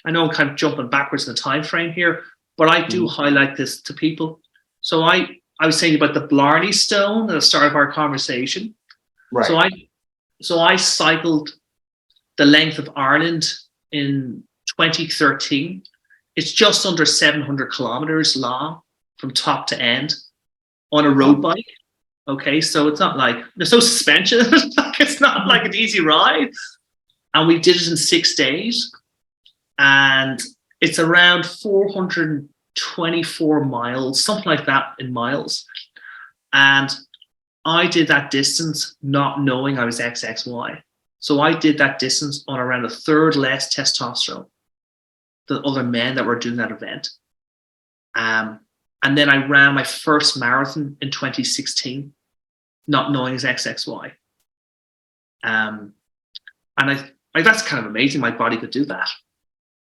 I know I'm kind of jumping backwards in the time frame here, but I do highlight this to people. So I was saying about the Blarney Stone at the start of our conversation. Right. So I cycled the length of Ireland in 2013. It's just under 700 kilometers long from top to end on a road bike. Okay, so it's not like there's no suspension. It's not like an easy ride. And we did it in 6 days. And it's around 424 miles, something like that in miles. And I did that distance not knowing I was XXY. So I did that distance on around a third less testosterone than other men that were doing that event. And then I ran my first marathon in 2016, not knowing as XXY. And that's kind of amazing. My body could do that.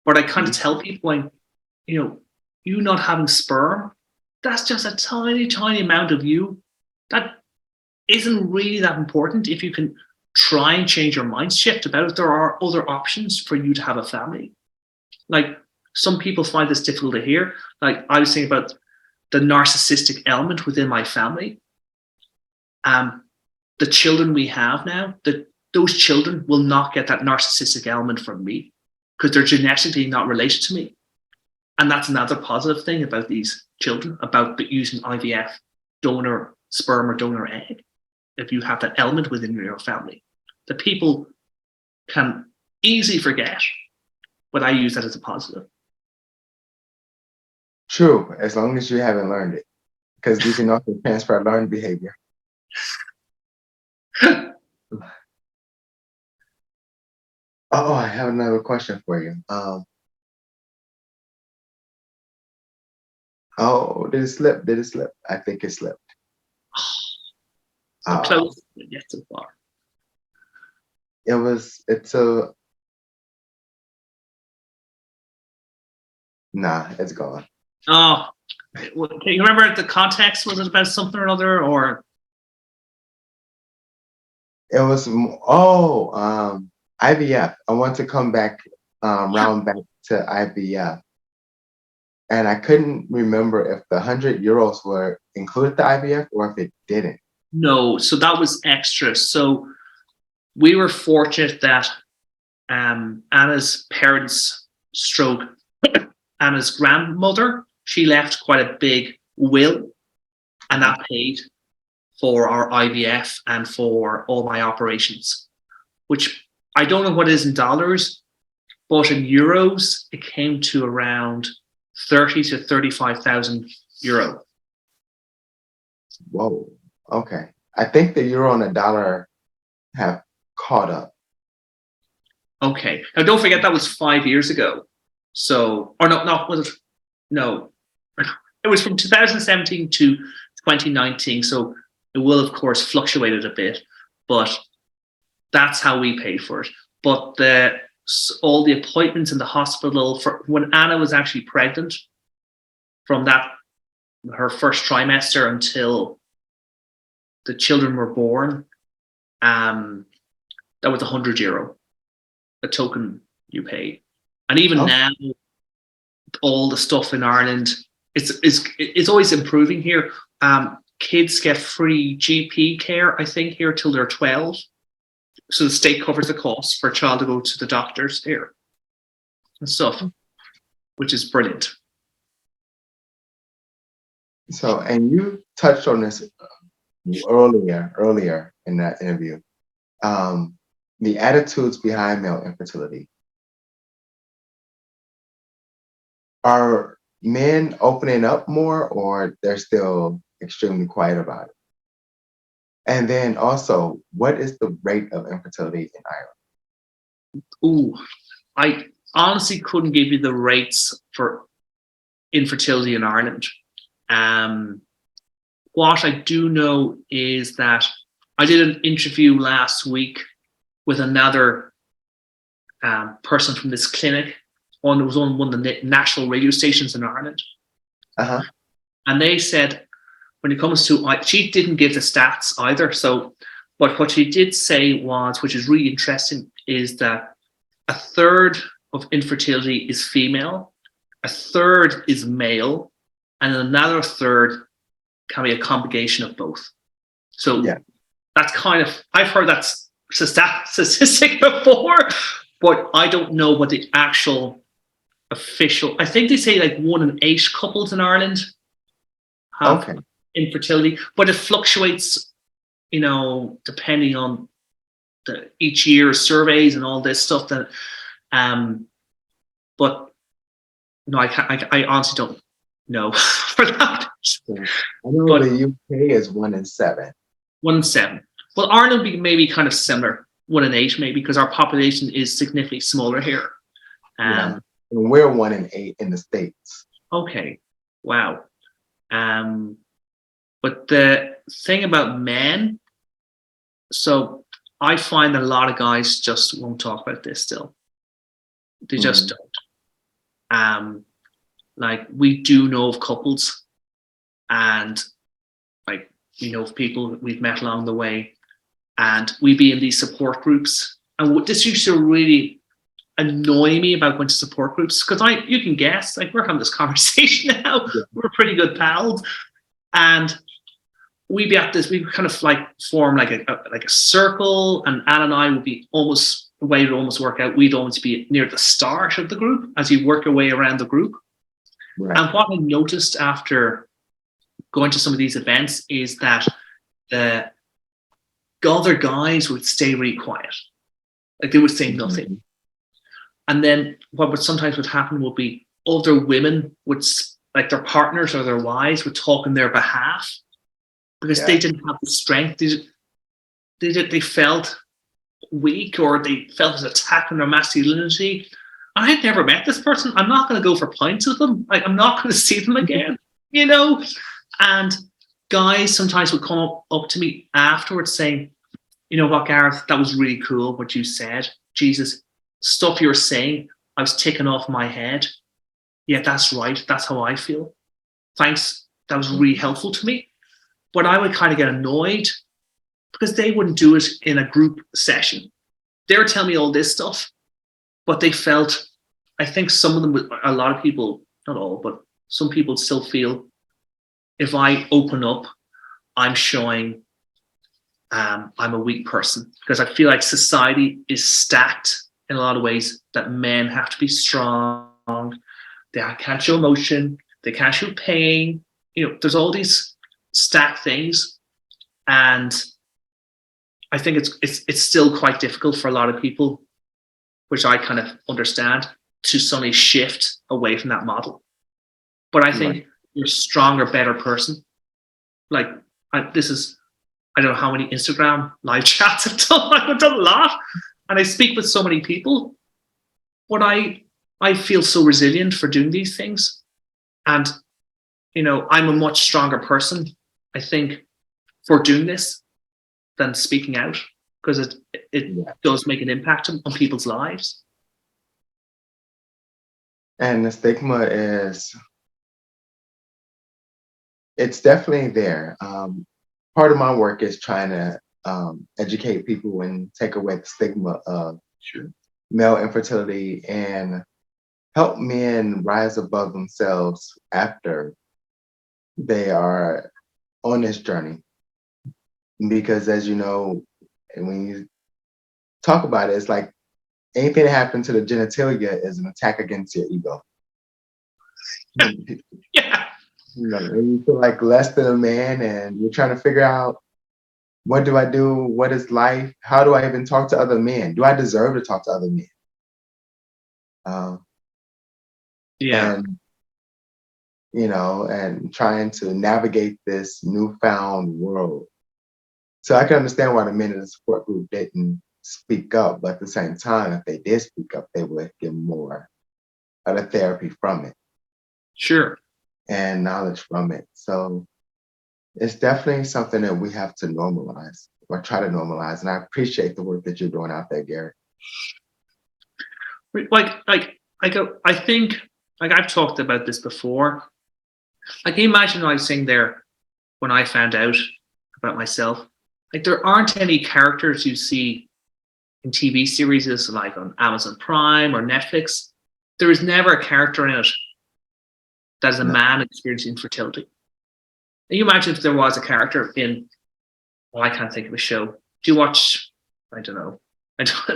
But I kind of tell people, you not having sperm, that's just a tiny, tiny amount of you. That isn't really that important. If you can try and change your mind shift about it, there are other options for you to have a family. Like, some people find this difficult to hear. Like, I was saying about the narcissistic element within my family. The children we have now, those children will not get that narcissistic element from me because they're genetically not related to me. And that's another positive thing about these children, about using IVF, donor sperm or donor egg. If you have that element within your family, that people can easily forget, but I use that as a positive. True, as long as you haven't learned it, because you can also transfer learned behavior. I have another question for you. Did it slip? Did it slip? I think it slipped. So close, yet so far. Nah, it's gone. Oh, Can you remember the context? Was it about something or other, or? It was IVF. I want to come back round back to IVF, and I couldn't remember if the €100 were included the IVF or if it didn't. No, so that was extra. So we were fortunate that Anna's parents stroke Anna's grandmother, she left quite a big will, and that paid for our IVF and for all my operations, which I don't know what it is in dollars, but in euros, it came to around 30 to 35,000 euro. Whoa. Okay. I think the euro and the dollar have caught up. Okay. Now, don't forget that was 5 years ago. So, or no, was it? No, it was from 2017 to 2019. So it will, of course, fluctuated a bit, but that's how we paid for it. But all the appointments in the hospital for when Anna was actually pregnant, from her first trimester until the children were born, that was €100, a token you pay. And even now, all the stuff in Ireland, it's always improving here. Kids get free GP care, I think, here till they're 12. So the state covers the cost for a child to go to the doctors here and stuff, which is brilliant. So, and you touched on this earlier in that interview, the attitudes behind male infertility. Are men opening up more, or they're still extremely quiet about it? And then also, what is the rate of infertility in Ireland? I honestly couldn't give you the rates for infertility in Ireland. What I do know is that I did an interview last week with another person from this clinic. It was on one of the national radio stations in Ireland. And they said, when it comes to, she didn't give the stats either. So, but what she did say was, which is really interesting, is that a third of infertility is female, a third is male, and another third can be a combination of both. So that's kind of, I've heard that statistic before, but I don't know what the actual official, I think they say like 1 in 8 couples in Ireland have infertility, but it fluctuates, depending on each year's surveys and all this stuff. That, but no, I honestly don't know for that. I know the UK is 1 in 7. 1 in 7. Well, Ireland would be maybe kind of similar, 1 in 8 maybe, because our population is significantly smaller here. And we're 1 in 8 in the States. Okay, wow. But the thing about men, so I find that a lot of guys just won't talk about this still. They just don't. Like, we do know of couples, and like, we know of people that we've met along the way, and we be in these support groups. And this used to really annoy me about going to support groups, because you can guess, like, we're having this conversation now. We're pretty good pals, and we'd be at this, we kind of like form like a circle, and Anne and I would be almost, the way it would almost work out, we'd almost be near the start of the group as you work your way around the group. And what I noticed after going to some of these events is that the other guys would stay really quiet. Like, they would say nothing. And then what would sometimes happen would be other women would, like their partners or their wives, would talk on their behalf, because they didn't have the strength. They felt weak, or they felt an attack on their masculinity. I had never met this person. I'm not going to go for pints with them. Like, I'm not going to see them again, And guys sometimes would come up to me afterwards saying, "You know what, Gareth, that was really cool what you said. Jesus, stuff you were saying, I was taken off my head. Yeah, that's right. That's how I feel." thanks, that was really helpful to me. But I would kind of get annoyed because they wouldn't do it in a group session. They were telling me all this stuff, but they felt, I think some of them, a lot of people, not all, but some people still feel if I open up, I'm showing I'm a weak person, because I feel like society is stacked in a lot of ways that men have to be strong. They can't show emotion. They can't show pain. There's all these stacked things. And I think it's still quite difficult for a lot of people, which I kind of understand, to suddenly shift away from that model. But I think you're a stronger, better person. Like, I don't know how many Instagram live chats I've done. I've done a lot. And I speak with so many people. But I feel so resilient for doing these things. And, I'm a much stronger person, I think, for doing this than speaking out, because it does make an impact on people's lives. And the stigma it's definitely there. Part of my work is trying to educate people and take away the stigma of male infertility and help men rise above themselves after they are on this journey. Because as you know, and when you talk about it, it's like anything that happened to the genitalia is an attack against your ego. Yeah. You feel like less than a man and you're trying to figure out, what do I do? What is life? How do I even talk to other men? Do I deserve to talk to other men? And trying to navigate this newfound world. So I can understand why the men in the support group didn't speak up, but at the same time, if they did speak up, they would get more of the therapy from it. Sure. And knowledge from it. So it's definitely something that we have to normalize, or try to normalize. And I appreciate the work that you're doing out there, Gareth. I think I've talked about this before. Can you imagine what I was saying there when I found out about myself? There aren't any characters you see in TV series like on Amazon Prime or Netflix. There is never a character in it that is a man experiencing infertility. Can you imagine if there was a character in, I can't think of a show. Do you watch, I don't know,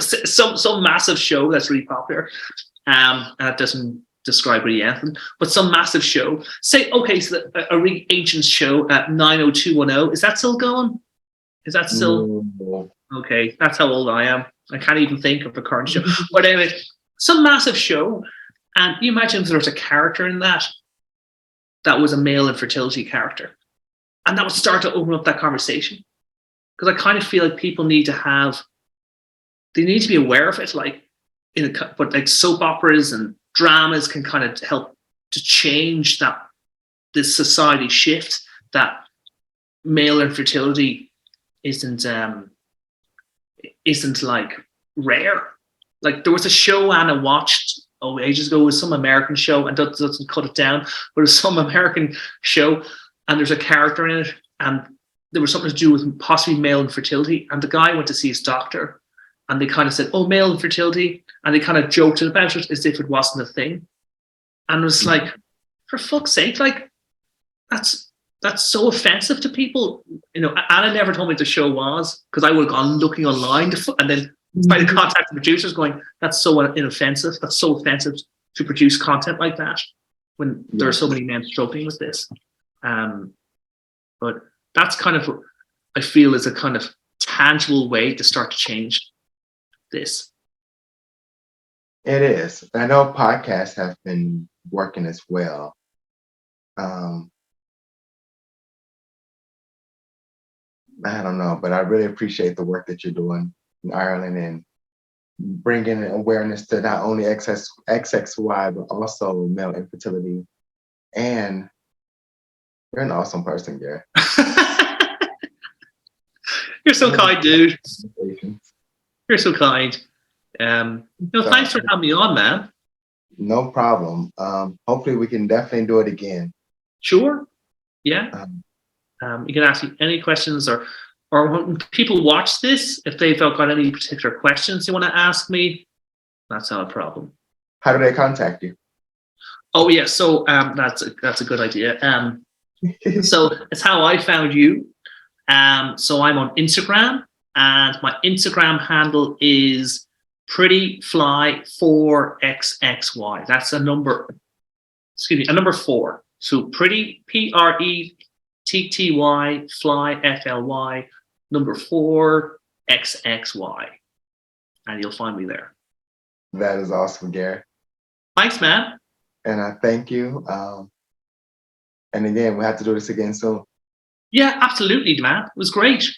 some massive show that's really popular, and it doesn't describe really anything, but some massive show. Say, okay, so a really ancient show at 90210, is that still going? Is that still? No. Okay, that's how old I am. I can't even think of the current show. But anyway, some massive show, and you imagine if there was a character in that was a male infertility character, and that would start to open up that conversation. Because I kind of feel like people need to be aware of it, but like soap operas and dramas can kind of help to change this society shift that male infertility isn't like rare. Like, there was a show Anna watched ages ago, with some American show, and doesn't cut it down, but it's some American show, and there's a character in it, and there was something to do with possibly male infertility, and the guy went to see his doctor, and they kind of said, oh, male infertility, and they kind of joked about it as if it wasn't a thing. And it was like, for fuck's sake, like, that's so offensive to people. Anna never told me what the show was, because I would have gone looking online and then try to contact the producers going, that's so inoffensive. That's so offensive to produce content like that when there are so many men struggling with this. But that's kind of what I feel is a kind of tangible way to start to change this. It is. I know podcasts have been working as well. I don't know, but I really appreciate the work that you're doing in Ireland and bringing awareness to not only XXY, but also male infertility. And you're an awesome person, Gareth. You're so kind, dude. You're so kind. Thanks for having me on, man. No problem. Hopefully we can definitely do it again. Sure. Yeah. Um, You can ask me any questions, or when people watch this, if they've got any particular questions they want to ask me, that's not a problem. how do they contact you? Oh yeah, so that's a good idea. So it's how I found you. So I'm on Instagram, and my Instagram handle is prettyfly4xxy. That's a number. Excuse me, a number 4. So pretty PRETTY fly FLY number 4 XXY, and you'll find me there. That is awesome, Gareth. Thanks, man. And I thank you. And again, we have to do this again soon. Yeah, absolutely, man. It was great.